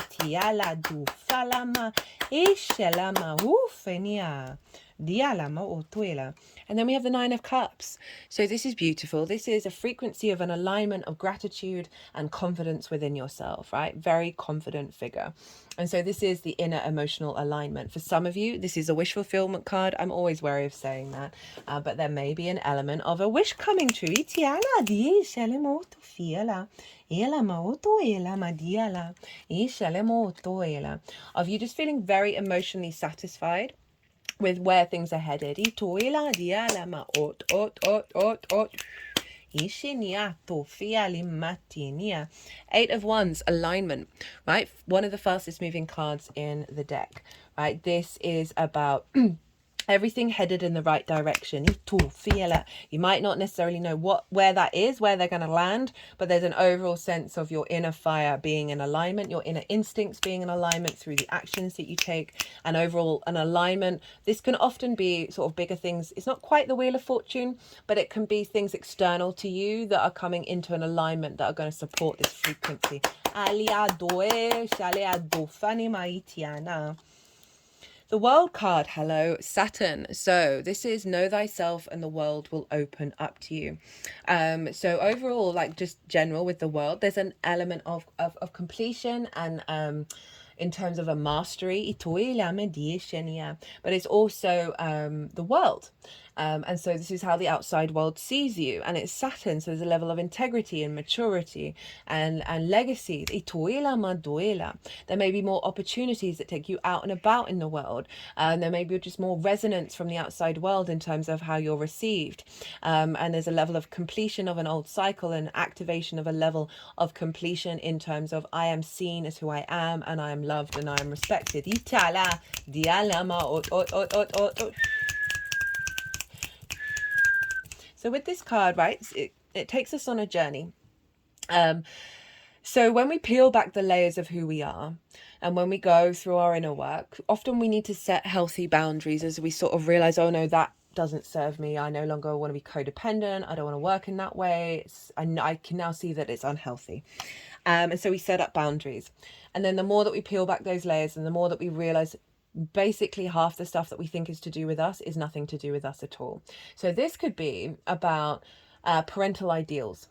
And then we have the Nine of Cups. So this is beautiful. This is a frequency of an alignment of gratitude and confidence within yourself, right? Very confident figure. And so this is the inner emotional alignment. For some of you, this is a wish fulfillment card. I'm always wary of saying that, but there may be an element of a wish coming true. Of you just feeling very emotionally satisfied with where things are headed. Eight of Wands, alignment, right? One of the fastest moving cards in the deck, right? This is about everything headed in the right direction. You might not necessarily know where that is, where they're going to land, but there's an overall sense of your inner fire being in alignment, your inner instincts being in alignment through the actions that you take, and overall an alignment. This can often be sort of bigger things. It's not quite the Wheel of Fortune, but it can be things external to you that are coming into an alignment that are going to support this frequency. The World card, hello, Saturn. So this is know thyself and the world will open up to you. So overall, like just general with the world, there's an element of completion and in terms of a mastery, but it's also the world. And so this is how the outside world sees you. And it's Saturn, so there's a level of integrity and maturity and legacy. There may be more opportunities that take you out and about in the world. There may be just more resonance from the outside world in terms of how you're received. And there's a level of completion of an old cycle and activation of a level of completion in terms of I am seen as who I am and I am loved and I am respected. So with this card, right, it takes us on a journey. So when we peel back the layers of who we are and when we go through our inner work, often we need to set healthy boundaries as we sort of realize, oh no, that doesn't serve me. I no longer want to be codependent. I don't want to work in that way. I can now see that it's unhealthy. And so we set up boundaries. And then the more that we peel back those layers and the more that we realize basically half the stuff that we think is to do with us is nothing to do with us at all. So this could be about parental ideals.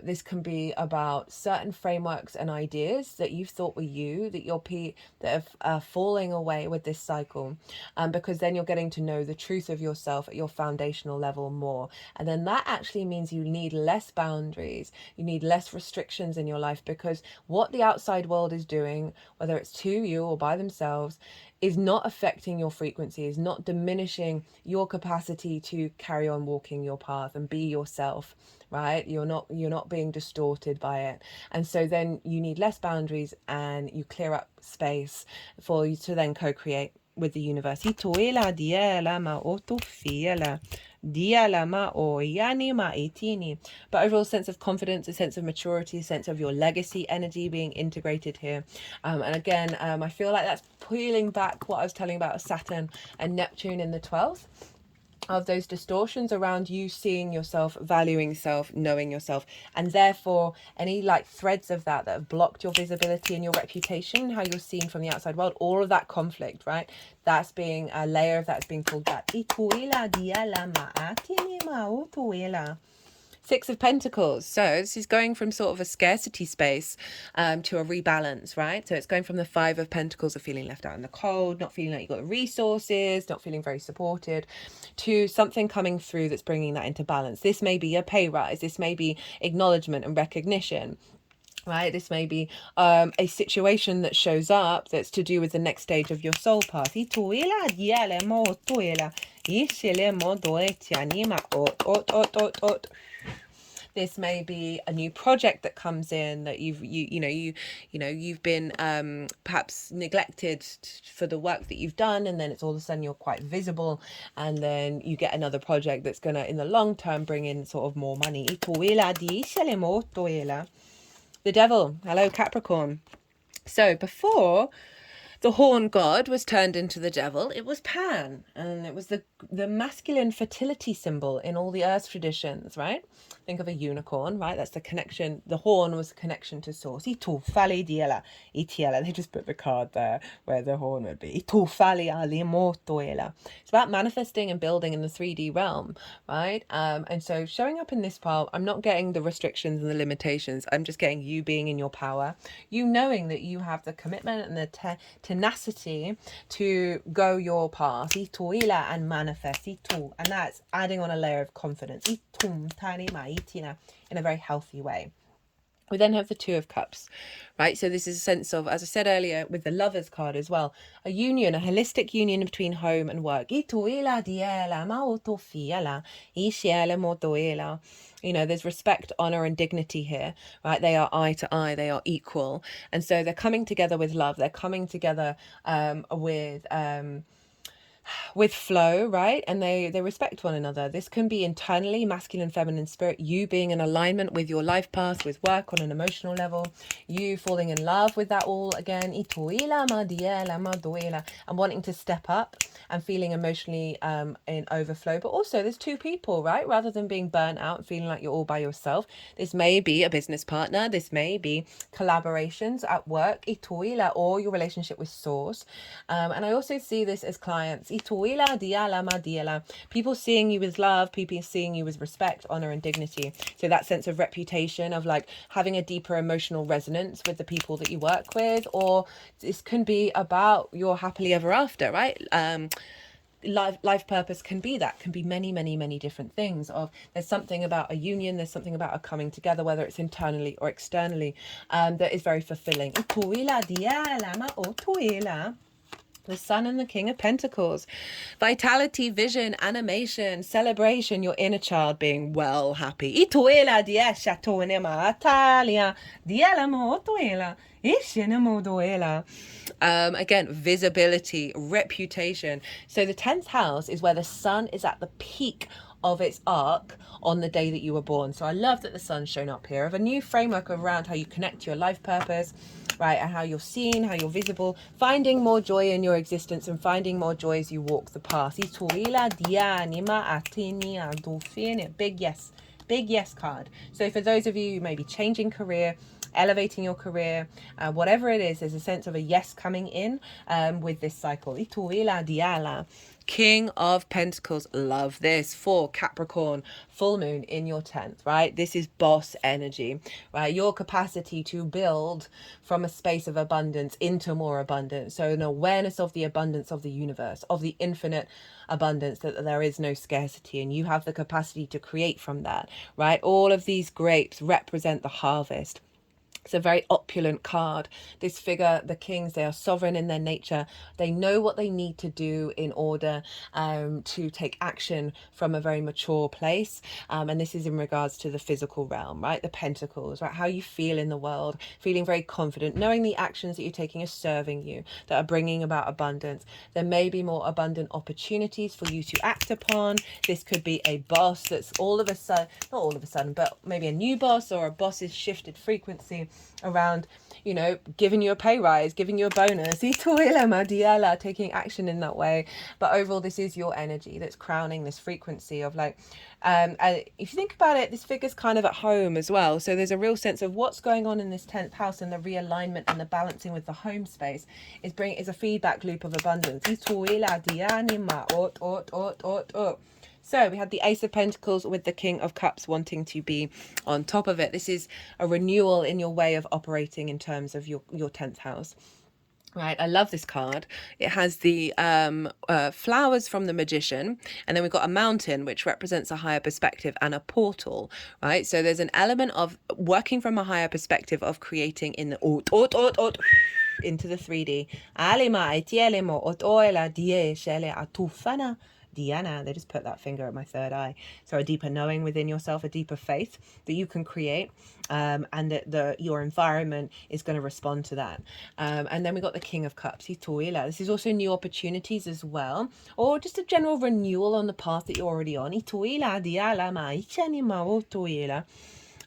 This can be about certain frameworks and ideas that you've thought were you, that are falling away with this cycle, because then you're getting to know the truth of yourself at your foundational level more. And then that actually means you need less boundaries, you need less restrictions in your life, because what the outside world is doing, whether it's to you or by themselves, is not affecting your frequency, is not diminishing your capacity to carry on walking your path and be yourself, right? You're not being distorted by it. And so then you need less boundaries and you clear up space for you to then co-create with the universe. Ituela diela ma otofiela. But overall sense of confidence, a sense of maturity, a sense of your legacy energy being integrated here. And again, I feel like that's peeling back what I was telling about Saturn and Neptune in the 12th, of those distortions around you seeing yourself, valuing self, knowing yourself, and therefore any like threads of that have blocked your visibility and your reputation, how you're seen from the outside world, all of that conflict, right? That's being a layer of that's being pulled back. Six of Pentacles. So this is going from sort of a scarcity space to a rebalance, right? So it's going from the Five of Pentacles of feeling left out in the cold, not feeling like you've got the resources, not feeling very supported, to something coming through that's bringing that into balance. This may be a pay rise. This may be acknowledgement and recognition. Right, this may be a situation that shows up that's to do with the next stage of your soul path. This may be a new project that comes in that you've been perhaps neglected for the work that you've done, and then it's all of a sudden you're quite visible, and then you get another project that's gonna in the long term bring in sort of more money. The Devil. Hello, Capricorn. So before the horn god was turned into the devil, it was Pan, and it was the masculine fertility symbol in all the earth traditions, right? Think of a unicorn, right? That's the connection. The horn was the connection to source. They just put the card there where the horn would be. It's about manifesting and building in the 3D realm, right? And so showing up in this pile, I'm not getting the restrictions and the limitations. I'm just getting you being in your power, you knowing that you have the commitment and the tenacity to go your path and manifest, and that's adding on a layer of confidence in a very healthy way. We then have the Two of Cups, right? So this is a sense of, as I said earlier, with the Lovers card as well, a union, a holistic union between home and work. There's respect, honor, and dignity here, right? They are eye to eye, they are equal. And so they're coming together with love. They're coming together with flow, right? And they respect one another. This can be internally masculine, feminine spirit, you being in alignment with your life path, with work on an emotional level, you falling in love with that all again, and wanting to step up and feeling emotionally in overflow. But also there's two people, right? Rather than being burnt out and feeling like you're all by yourself, this may be a business partner, this may be collaborations at work, or your relationship with source. And I also see this as clients, people seeing you with love, people seeing you with respect, honor, and dignity. So that sense of reputation, of like having a deeper emotional resonance with the people that you work with, or this can be about your happily ever after, right? Life purpose can be many different things. Of there's something about a union, there's something about a coming together, whether it's internally or externally, that is very fulfilling. The Sun and the King of Pentacles. Vitality, vision, animation, celebration, your inner child being well happy. Again, visibility, reputation. So the 10th house is where the sun is at the peak of its arc on the day that you were born. So I love that the sun's shown up here, of a new framework around how you connect to your life purpose, right, and how you're seen, how you're visible, finding more joy in your existence and finding more joy as you walk the path. Big yes card. So for those of you who may be changing career, elevating your career, whatever it is, there's a sense of a yes coming in with this cycle. King of Pentacles, love this, for Capricorn full moon in your 10th, right? This is boss energy, right? Your capacity to build from a space of abundance into more abundance. So an awareness of the abundance of the universe, of the infinite abundance, that there is no scarcity, and you have the capacity to create from that, right? All of these grapes represent the harvest. It's a very opulent card. This figure, the kings, they are sovereign in their nature. They know what they need to do in order to take action from a very mature place. And this is in regards to the physical realm, right? The pentacles, right? How you feel in the world, feeling very confident, knowing the actions that you're taking are serving you, that are bringing about abundance. There may be more abundant opportunities for you to act upon. This could be a boss that's all of a sudden, not all of a sudden, but maybe a new boss or a boss's shifted frequency around, you know, giving you a pay rise, giving you a bonus, taking action in that way. But overall, this is your energy that's crowning this frequency of like, if you think about it, this figure's kind of at home as well. So there's a real sense of what's going on in this 10th house, and the realignment and the balancing with the home space is a feedback loop of abundance. So we had the Ace of Pentacles with the King of Cups wanting to be on top of it. This is a renewal in your way of operating in terms of your 10th house. Right, I love this card. It has the flowers from the Magician, and then we've got a mountain, which represents a higher perspective, and a portal, right? So there's an element of working from a higher perspective of creating in the into the 3D. Diana, they just put that finger at my third eye. So a deeper knowing within yourself, a deeper faith that you can create, and that your environment is going to respond to that. And then we got the King of Cups. This is also new opportunities as well, or just a general renewal on the path that you're already on.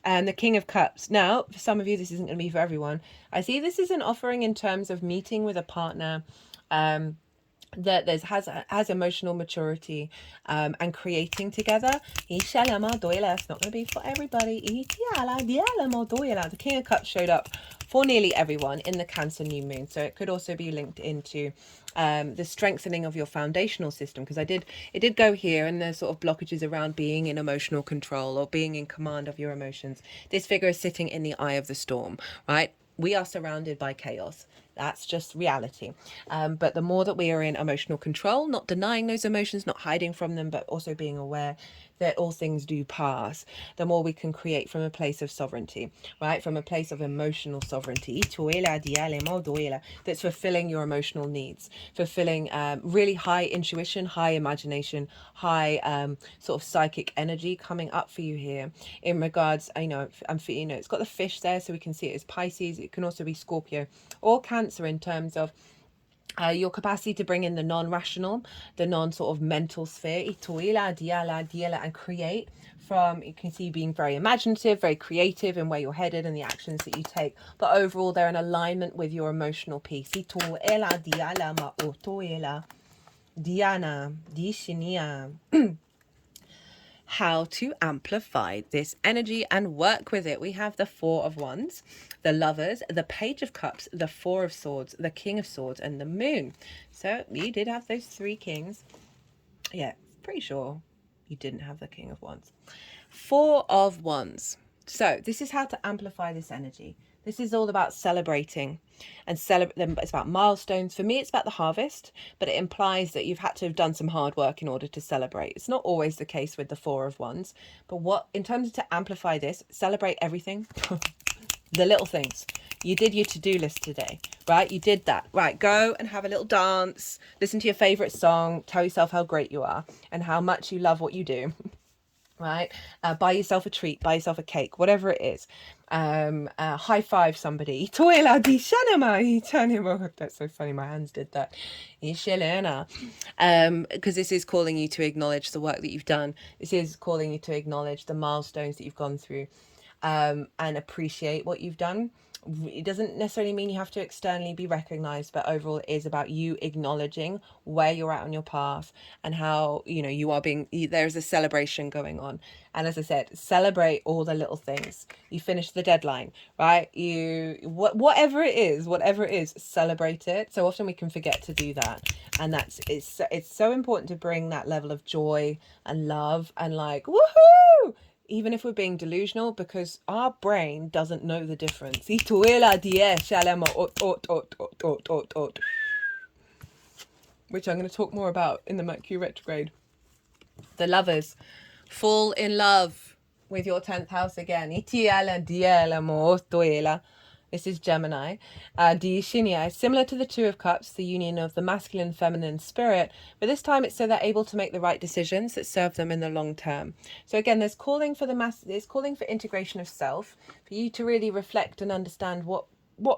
And the King of Cups. Now, for some of you, this isn't going to be for everyone. I see this is an offering in terms of meeting with a partner that has emotional maturity and creating together. It's not going to be for everybody. The King of Cups showed up for nearly everyone in the Cancer new moon, so it could also be linked into the strengthening of your foundational system, because it did go here, and there's sort of blockages around being in emotional control or being in command of your emotions. This figure is sitting in the eye of the storm, right? We are surrounded by chaos. That's just reality. But the more that we are in emotional control, not denying those emotions, not hiding from them, but also being aware that all things do pass, the more we can create from a place of sovereignty, right? From a place of emotional sovereignty. That's fulfilling your emotional needs, fulfilling really high intuition, high imagination, high sort of psychic energy coming up for you here in regards, it's got the fish there, so we can see it as Pisces. It can also be Scorpio or Cancer in terms of your capacity to bring in the non-rational, the non-sort of mental sphere, and create from, you can see, being very imaginative, very creative in where you're headed and the actions that you take. But overall, they're in alignment with your emotional piece. Diana, how to amplify this energy and work with it. We have the Four of Wands, the Lovers, the Page of Cups, the Four of Swords, the King of Swords, and the Moon. So you did have those three kings. Yeah, pretty sure you didn't have the King of Wands. Four of Wands. So this is how to amplify this energy. This is all about celebrating and it's about milestones. For me, it's about the harvest, but it implies that you've had to have done some hard work in order to celebrate. It's not always the case with the Four of Wands, but in terms of to amplify this, celebrate everything. The little things. You did your to-do list today, right? You did that. Right, go and have a little dance, listen to your favorite song, tell yourself how great you are and how much you love what you do. Right, buy yourself a treat, buy yourself a cake, whatever it is. High five somebody. That's so funny, my hands did that. Because this is calling you to acknowledge the work that you've done. This is calling you to acknowledge the milestones that you've gone through, and appreciate what you've done. It doesn't necessarily mean you have to externally be recognized, but overall it is about you acknowledging where you're at on your path and how, you are there's a celebration going on. And as I said, celebrate all the little things. You finish the deadline, right? Whatever it is, celebrate it. So often we can forget to do that. And it's so important to bring that level of joy and love and like, woohoo! Even if we're being delusional, because our brain doesn't know the difference. Which I'm going to talk more about in the Mercury retrograde. The Lovers, fall in love with your 10th house again. This is Gemini. Diishinia is similar to the Two of Cups, the union of the masculine and feminine spirit, but this time it's so they're able to make the right decisions that serve them in the long term. So again, there's calling for there's calling for integration of self, for you to really reflect and understand what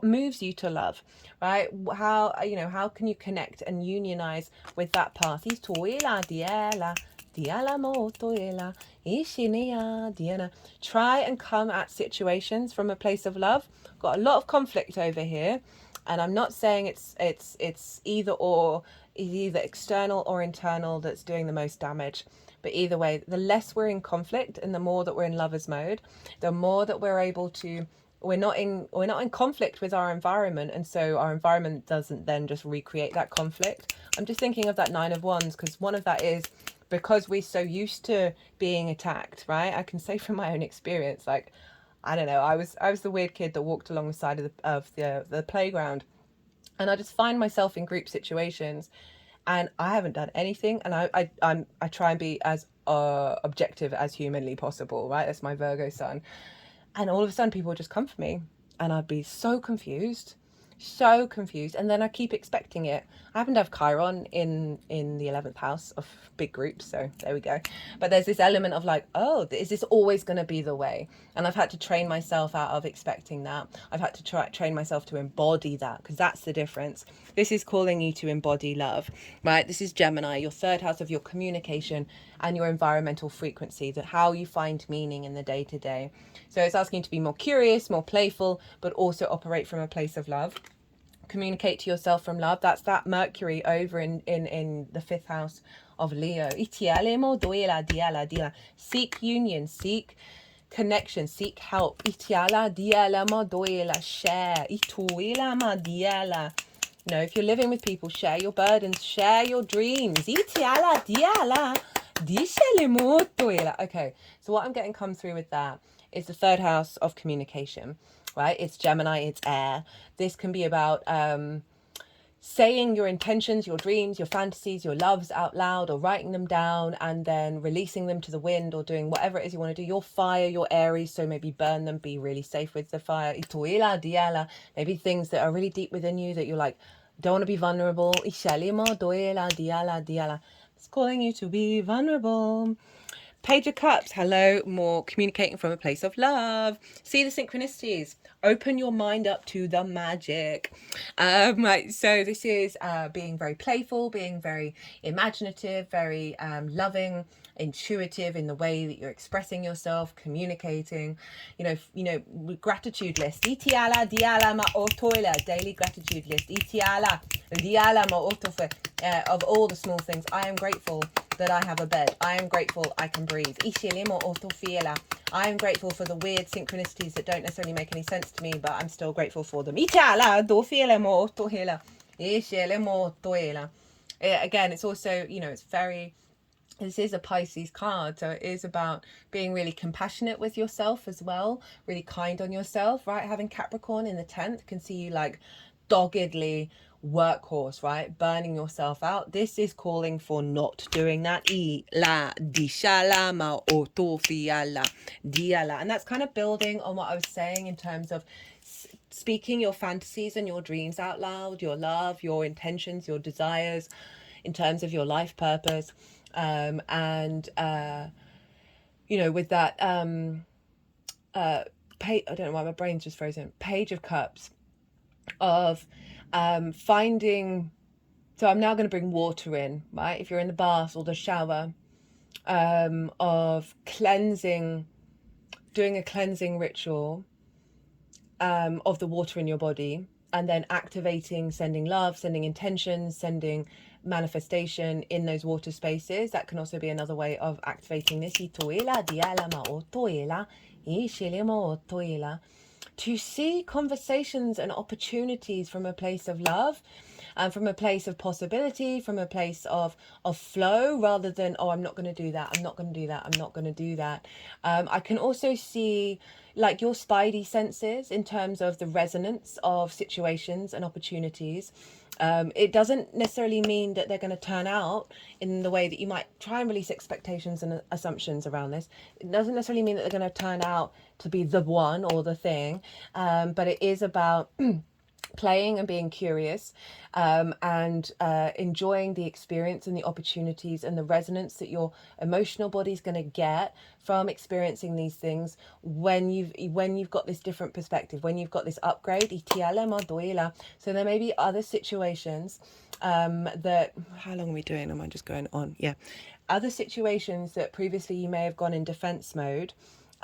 moves you to love, right? How can you connect and unionize with that path? Try and come at situations from a place of love. Got a lot of conflict over here, and I'm not saying it's either or, either external or internal that's doing the most damage. But either way, the less we're in conflict and the more that we're in lovers mode, the more that we're able to, we're not in conflict with our environment, and so our environment doesn't then just recreate that conflict. I'm just thinking of that Nine of Wands, because one of that is because we're so used to being attacked, right? I can say from my own experience, like, I don't know, I was the weird kid that walked along the side of the playground, and I just find myself in group situations, and I haven't done anything, and I try and be as objective as humanly possible, right? That's my Virgo sun. And all of a sudden people would just come for me, and I'd be so confused, and then I keep expecting it. I happen to have Chiron in the 11th house of big groups, so there we go. But there's this element of like, oh, is this always going to be the way? And I've had to train myself out of expecting that. I've had to train myself to embody that, because that's the difference. This is calling you to embody love, right? This is Gemini, your third house of your communication and your environmental frequency, that how you find meaning in the day-to-day. So it's asking you to be more curious, more playful, but also operate from a place of love. Communicate to yourself from love. That's that Mercury over in the 5th house of Leo. Seek union, seek connection, seek help. Share. If you're living with people, share your burdens, share your dreams. Okay, so what I'm getting come through with that is the 3rd house of communication, right? It's Gemini, it's air. This can be about saying your intentions, your dreams, your fantasies, your loves out loud, or writing them down and then releasing them to the wind, or doing whatever it is you want to do. Your fire, your Aries, so maybe burn them, be really safe with the fire. Maybe things that are really deep within you that you're like, don't want to be vulnerable. It's calling you to be vulnerable. Page of Cups, hello, more communicating from a place of love. See the synchronicities. Open your mind up to the magic. Right, so this is being very playful, being very imaginative, very loving, intuitive in the way that you're expressing yourself, communicating. Gratitude list. Itiala diala ma otoila, daily gratitude list. Itiala diala ma otofe, of all the small things. I am grateful that I have a bed. I am grateful I can breathe. I am grateful for the weird synchronicities that don't necessarily make any sense to me, but I'm still grateful for them. Again, it's also, it's very, this is a Pisces card, so it is about being really compassionate with yourself as well, really kind on yourself, right? Having Capricorn in the 10th can see you like doggedly workhorse, right? Burning yourself out. This is calling for not doing that. And that's kind of building on what I was saying in terms of speaking your fantasies and your dreams out loud, your love, your intentions, your desires, in terms of your life purpose. With that I don't know why my brain's just frozen. Page of Cups of finding, so I'm now going to bring water in, right? If you're in the bath or the shower, of cleansing, doing a cleansing ritual of the water in your body, and then activating, sending love, sending intentions, sending manifestation in those water spaces. That can also be another way of activating this. To see conversations and opportunities from a place of love. from a place of possibility, from a place of flow, rather than, oh, I'm not going to do that, I'm not going to do that, I'm not going to do that. I can also see like your spidey senses in terms of the resonance of situations and opportunities. It doesn't necessarily mean that they're going to turn out in the way that you might try and release expectations and assumptions around this. It doesn't necessarily mean that they're going to turn out to be the one or the thing, but it is about playing and being curious, and enjoying the experience and the opportunities and the resonance that your emotional body's going to get from experiencing these things when you've got this different perspective, when you've got this upgrade. So there may be other situations that, how long are we doing? Am I just going on? Yeah. Other situations that previously you may have gone in defense mode,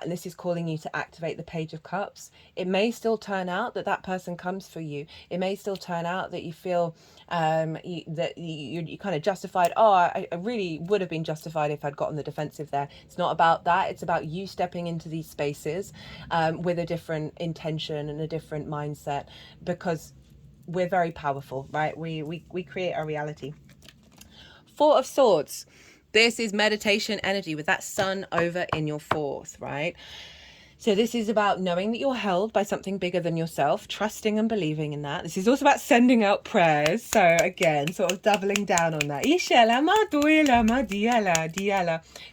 and this is calling you to activate the Page of Cups. It may still turn out that that person comes for you. It may still turn out that you feel that you kind of justified. Oh, I really would have been justified if I'd gotten the defensive there. It's not about that. It's about you stepping into these spaces with a different intention and a different mindset, because we're very powerful, right? We create our reality. Four of Swords. This is meditation energy with that sun over in your fourth, right? So this is about knowing that you're held by something bigger than yourself, trusting and believing in that. This is also about sending out prayers. So again, sort of doubling down on that. So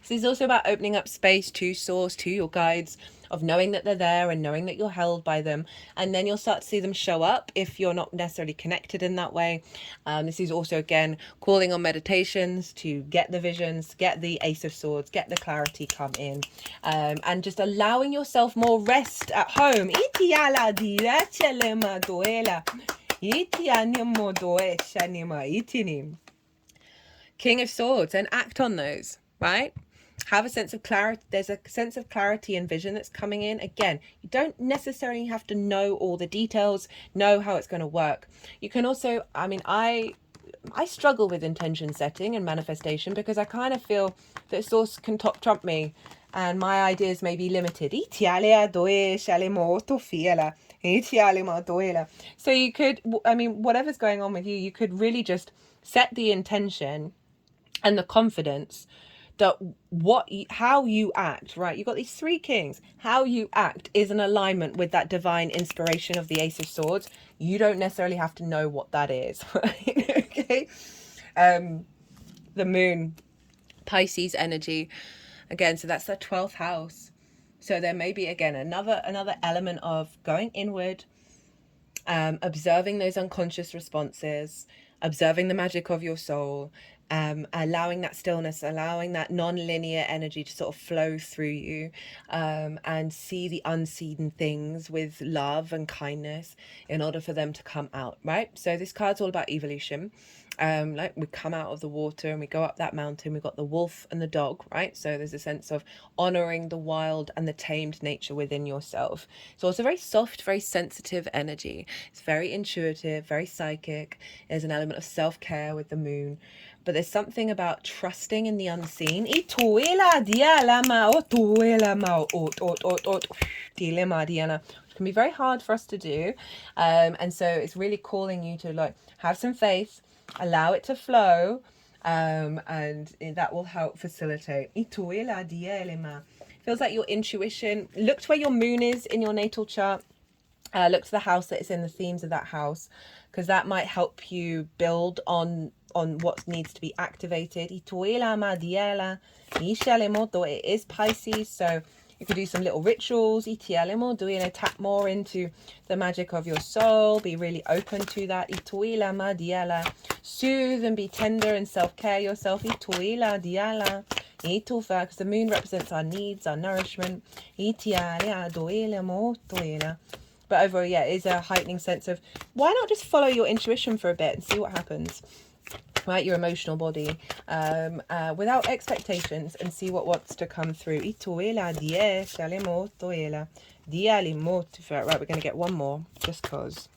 this is also about opening up space to source, to your guides, of knowing that they're there and knowing that you're held by them. And then you'll start to see them show up if you're not necessarily connected in that way. This is also, again, calling on meditations to get the visions, get the Ace of Swords, get the clarity come in, and just allowing yourself more rest at home. King of Swords, and act on those, right? Have a sense of clarity. There's a sense of clarity and vision that's coming in. Again, you don't necessarily have to know all the details, know how it's going to work. You can also, I mean, I struggle with intention setting and manifestation because I kind of feel that source can trump me and my ideas may be limited. So you could, I mean, whatever's going on with you, you could really just set the intention and the confidence that how you act, right? You've got these three kings. How you act is in alignment with that divine inspiration of the Ace of Swords. You don't necessarily have to know what that is, right? Okay. The moon, Pisces energy. Again, so that's the 12th house. So there may be, again, another element of going inward, observing those unconscious responses, observing the magic of your soul, allowing that stillness, allowing that non-linear energy to sort of flow through you, and see the unseen things with love and kindness in order for them to come out, right? So this card's all about evolution. Like we come out of the water and we go up that mountain. We've got the wolf and the dog, right? So there's a sense of honoring the wild and the tamed nature within yourself. It's also very soft, very sensitive energy. It's very intuitive, very psychic. There's an element of self-care with the moon. But there's something about trusting in the unseen. It can be very hard for us to do. And so it's really calling you to like have some faith, allow it to flow, and that will help facilitate. Feels like your intuition. Look to where your moon is in your natal chart. Look to the house that is in the themes of that house, because that might help you build on what needs to be activated. It is Pisces, so you could do some little rituals, doing a tap more into the magic of your soul. Be really open to that. Soothe and be tender and self-care yourself. Because the moon represents our needs, our nourishment. But overall, yeah, it is a heightening sense of why not just follow your intuition for a bit and see what happens. Right, your emotional body, without expectations, and see what wants to come through. Right, we're going to get one more just because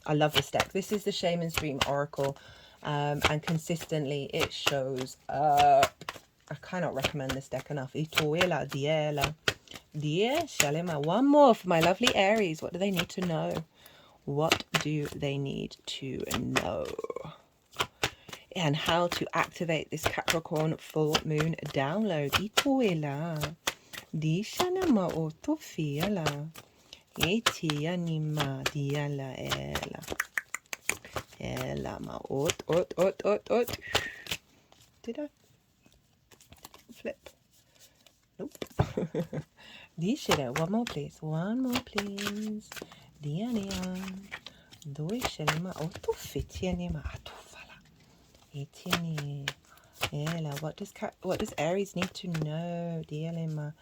I love this deck. This is the Shaman's Dream Oracle, and consistently it shows up. I cannot recommend this deck enough. One more for my lovely Aries. What do they need to know? What do they need to know? And how to activate this Capricorn full moon download. Ituela. Dishana ma otofiala. Etia nima diala ela. Ela ma ot. Did I flip? Nope. Dishira, one more please. One more please. Diania. Doishele ma otofitiani ma atufala. Etiani. Ela, what does Aries need to know? Dielema,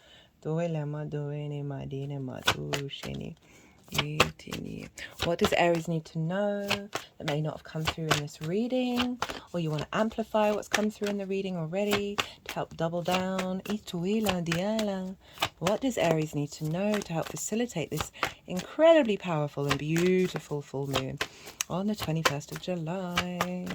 doelema, doenema, dinema, dusheni, etini. What does Aries need to know that may not have come through in this reading, or you want to amplify what's come through in the reading already to help double down? Ituila, diela. What does Aries need to know to help facilitate this incredibly powerful and beautiful full moon on the 21st of July?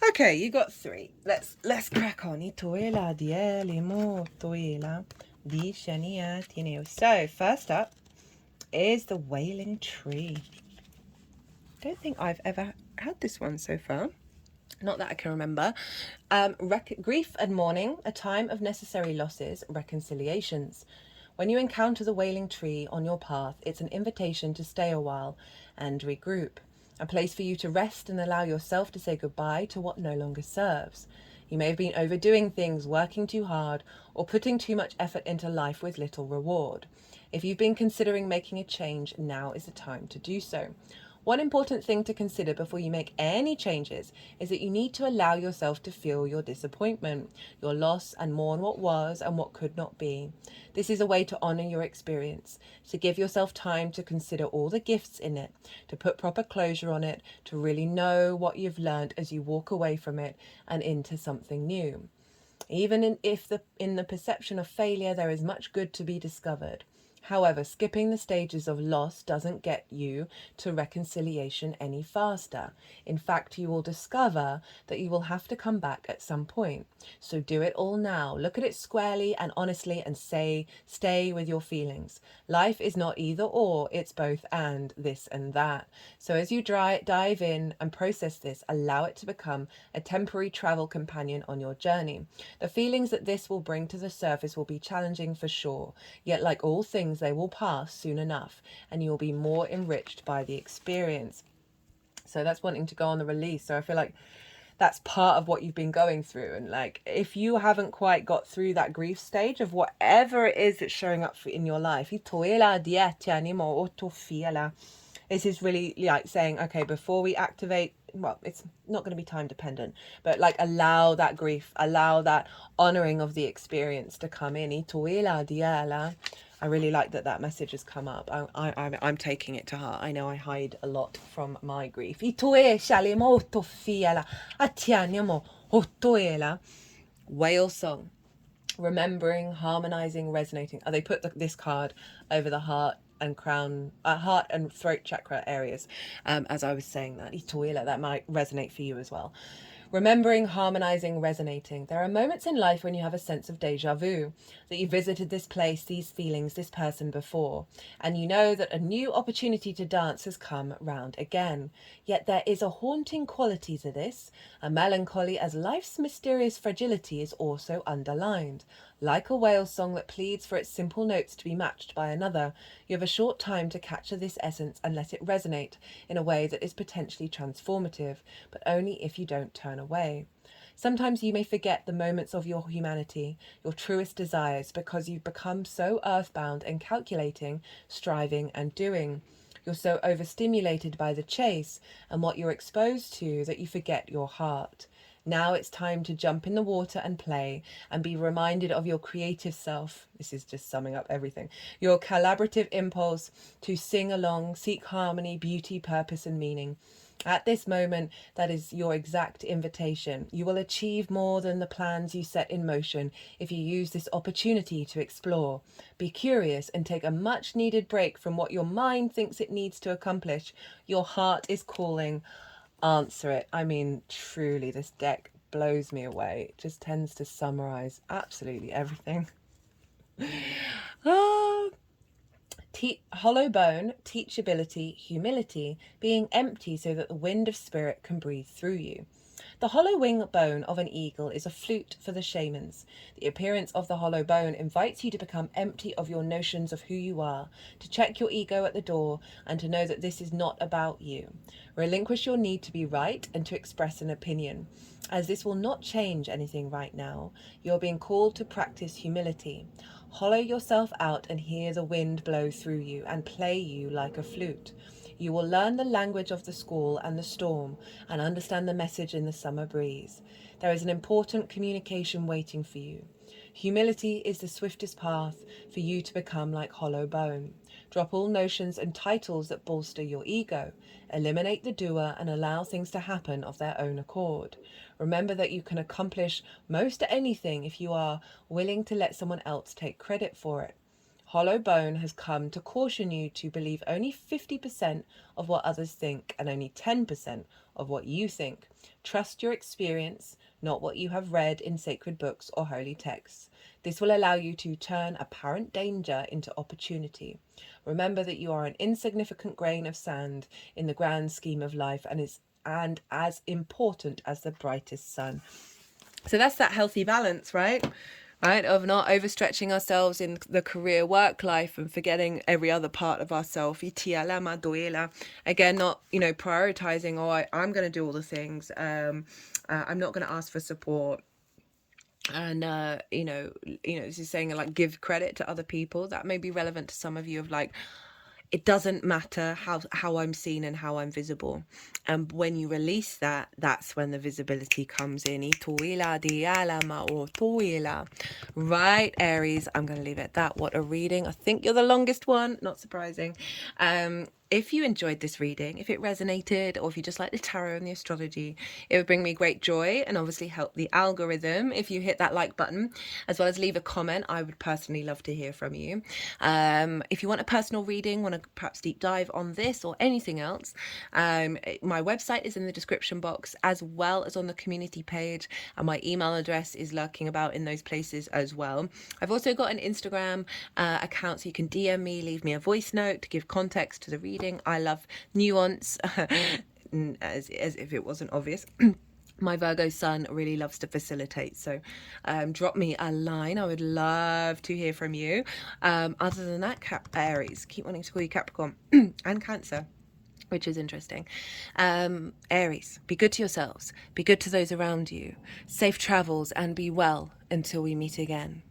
Okay, you got three. Let's crack on. So first up is the Wailing Tree. Don't think I've ever had this one so far. Not that I can remember. Grief and mourning, a time of necessary losses, reconciliations. When you encounter the Wailing Tree on your path, it's an invitation to stay a while and regroup. A place for you to rest and allow yourself to say goodbye to what no longer serves. You may have been overdoing things, working too hard, or putting too much effort into life with little reward. If you've been considering making a change, now is the time to do so. One important thing to consider before you make any changes is that you need to allow yourself to feel your disappointment, your loss, and mourn what was and what could not be. This is a way to honor your experience, to give yourself time to consider all the gifts in it, to put proper closure on it, to really know what you've learned as you walk away from it and into something new. Even if in the perception of failure there is much good to be discovered. However, skipping the stages of loss doesn't get you to reconciliation any faster. In fact, you will discover that you will have to come back at some point. So do it all now. Look at it squarely and honestly and stay with your feelings. Life is not either or, it's both and, this and that. So as you dive in and process this, allow it to become a temporary travel companion on your journey. The feelings that this will bring to the surface will be challenging for sure, yet like all things, they will pass soon enough and you'll be more enriched by the experience. So that's wanting to go on the release. So I feel like that's part of what you've been going through. And like, if you haven't quite got through that grief stage of whatever it is that's showing up in your life, this is really like saying, okay, before we activate, well, it's not going to be time dependent, but like allow that grief, allow that honoring of the experience to come in. I really like that message has come up. I'm taking it to heart. I know I hide a lot from my grief. Whale song. Remembering, harmonizing, resonating. Oh, they put this card over the heart and crown, heart and throat chakra areas. As I was saying that might resonate for you as well. Remembering, harmonizing, resonating. There are moments in life when you have a sense of deja vu, that you visited this place, these feelings, this person before, and you know that a new opportunity to dance has come round again. Yet there is a haunting quality to this, a melancholy, as life's mysterious fragility is also underlined. Like a whale song that pleads for its simple notes to be matched by another, you have a short time to capture this essence and let it resonate in a way that is potentially transformative, but only if you don't turn away. Sometimes you may forget the moments of your humanity, your truest desires, because you've become so earthbound and calculating, striving and doing. You're so overstimulated by the chase and what you're exposed to that you forget your heart. Now it's time to jump in the water and play and be reminded of your creative self. This is just summing up everything. Your collaborative impulse to sing along, seek harmony, beauty, purpose, and meaning. At this moment, that is your exact invitation. You will achieve more than the plans you set in motion if you use this opportunity to explore. Be curious and take a much needed break from what your mind thinks it needs to accomplish. Your heart is calling. Answer it. I mean, truly, this deck blows me away. It just tends to summarize absolutely everything. Ah, hollow bone, teachability, humility, being empty so that the wind of spirit can breathe through you. The hollow wing bone of an eagle is a flute for the shamans. The appearance of the hollow bone invites you to become empty of your notions of who you are, to check your ego at the door, and to know that this is not about you. Relinquish your need to be right and to express an opinion. As this will not change anything right now, you are being called to practice humility. Hollow yourself out and hear the wind blow through you and play you like a flute. You will learn the language of the squall and the storm and understand the message in the summer breeze. There is an important communication waiting for you. Humility is the swiftest path for you to become like hollow bone. Drop all notions and titles that bolster your ego. Eliminate the doer and allow things to happen of their own accord. Remember that you can accomplish most anything if you are willing to let someone else take credit for it. Hollow bone has come to caution you to believe only 50% of what others think and only 10% of what you think. Trust your experience, not what you have read in sacred books or holy texts. This will allow you to turn apparent danger into opportunity. Remember that you are an insignificant grain of sand in the grand scheme of life and as important as the brightest sun. So that's that healthy balance, right? Right, of not overstretching ourselves in the career work life and forgetting every other part of ourselves. Again, not, prioritizing, I'm going to do all the things. I'm not going to ask for support. And this is saying like give credit to other people. That may be relevant to some of you of like, it doesn't matter how I'm seen and how I'm visible. And when you release that, that's when the visibility comes in. Right, Aries, I'm going to leave it at that. What a reading. I think you're the longest one. Not surprising. If you enjoyed this reading, if it resonated, or if you just like the tarot and the astrology, it would bring me great joy and obviously help the algorithm if you hit that like button, as well as leave a comment. I would personally love to hear from you. If you want a personal reading, want to perhaps deep dive on this or anything else, my website is in the description box as well as on the community page, and my email address is lurking about in those places as well. I've also got an Instagram account, so you can DM me, leave me a voice note to give context to the reading. I love nuance, as if it wasn't obvious. My Virgo sun really loves to facilitate, so drop me a line. I would love to hear from you. Other than that, Aries, keep wanting to call you Capricorn and Cancer, which is interesting. Aries, be good to yourselves, be good to those around you. Safe travels and be well until we meet again.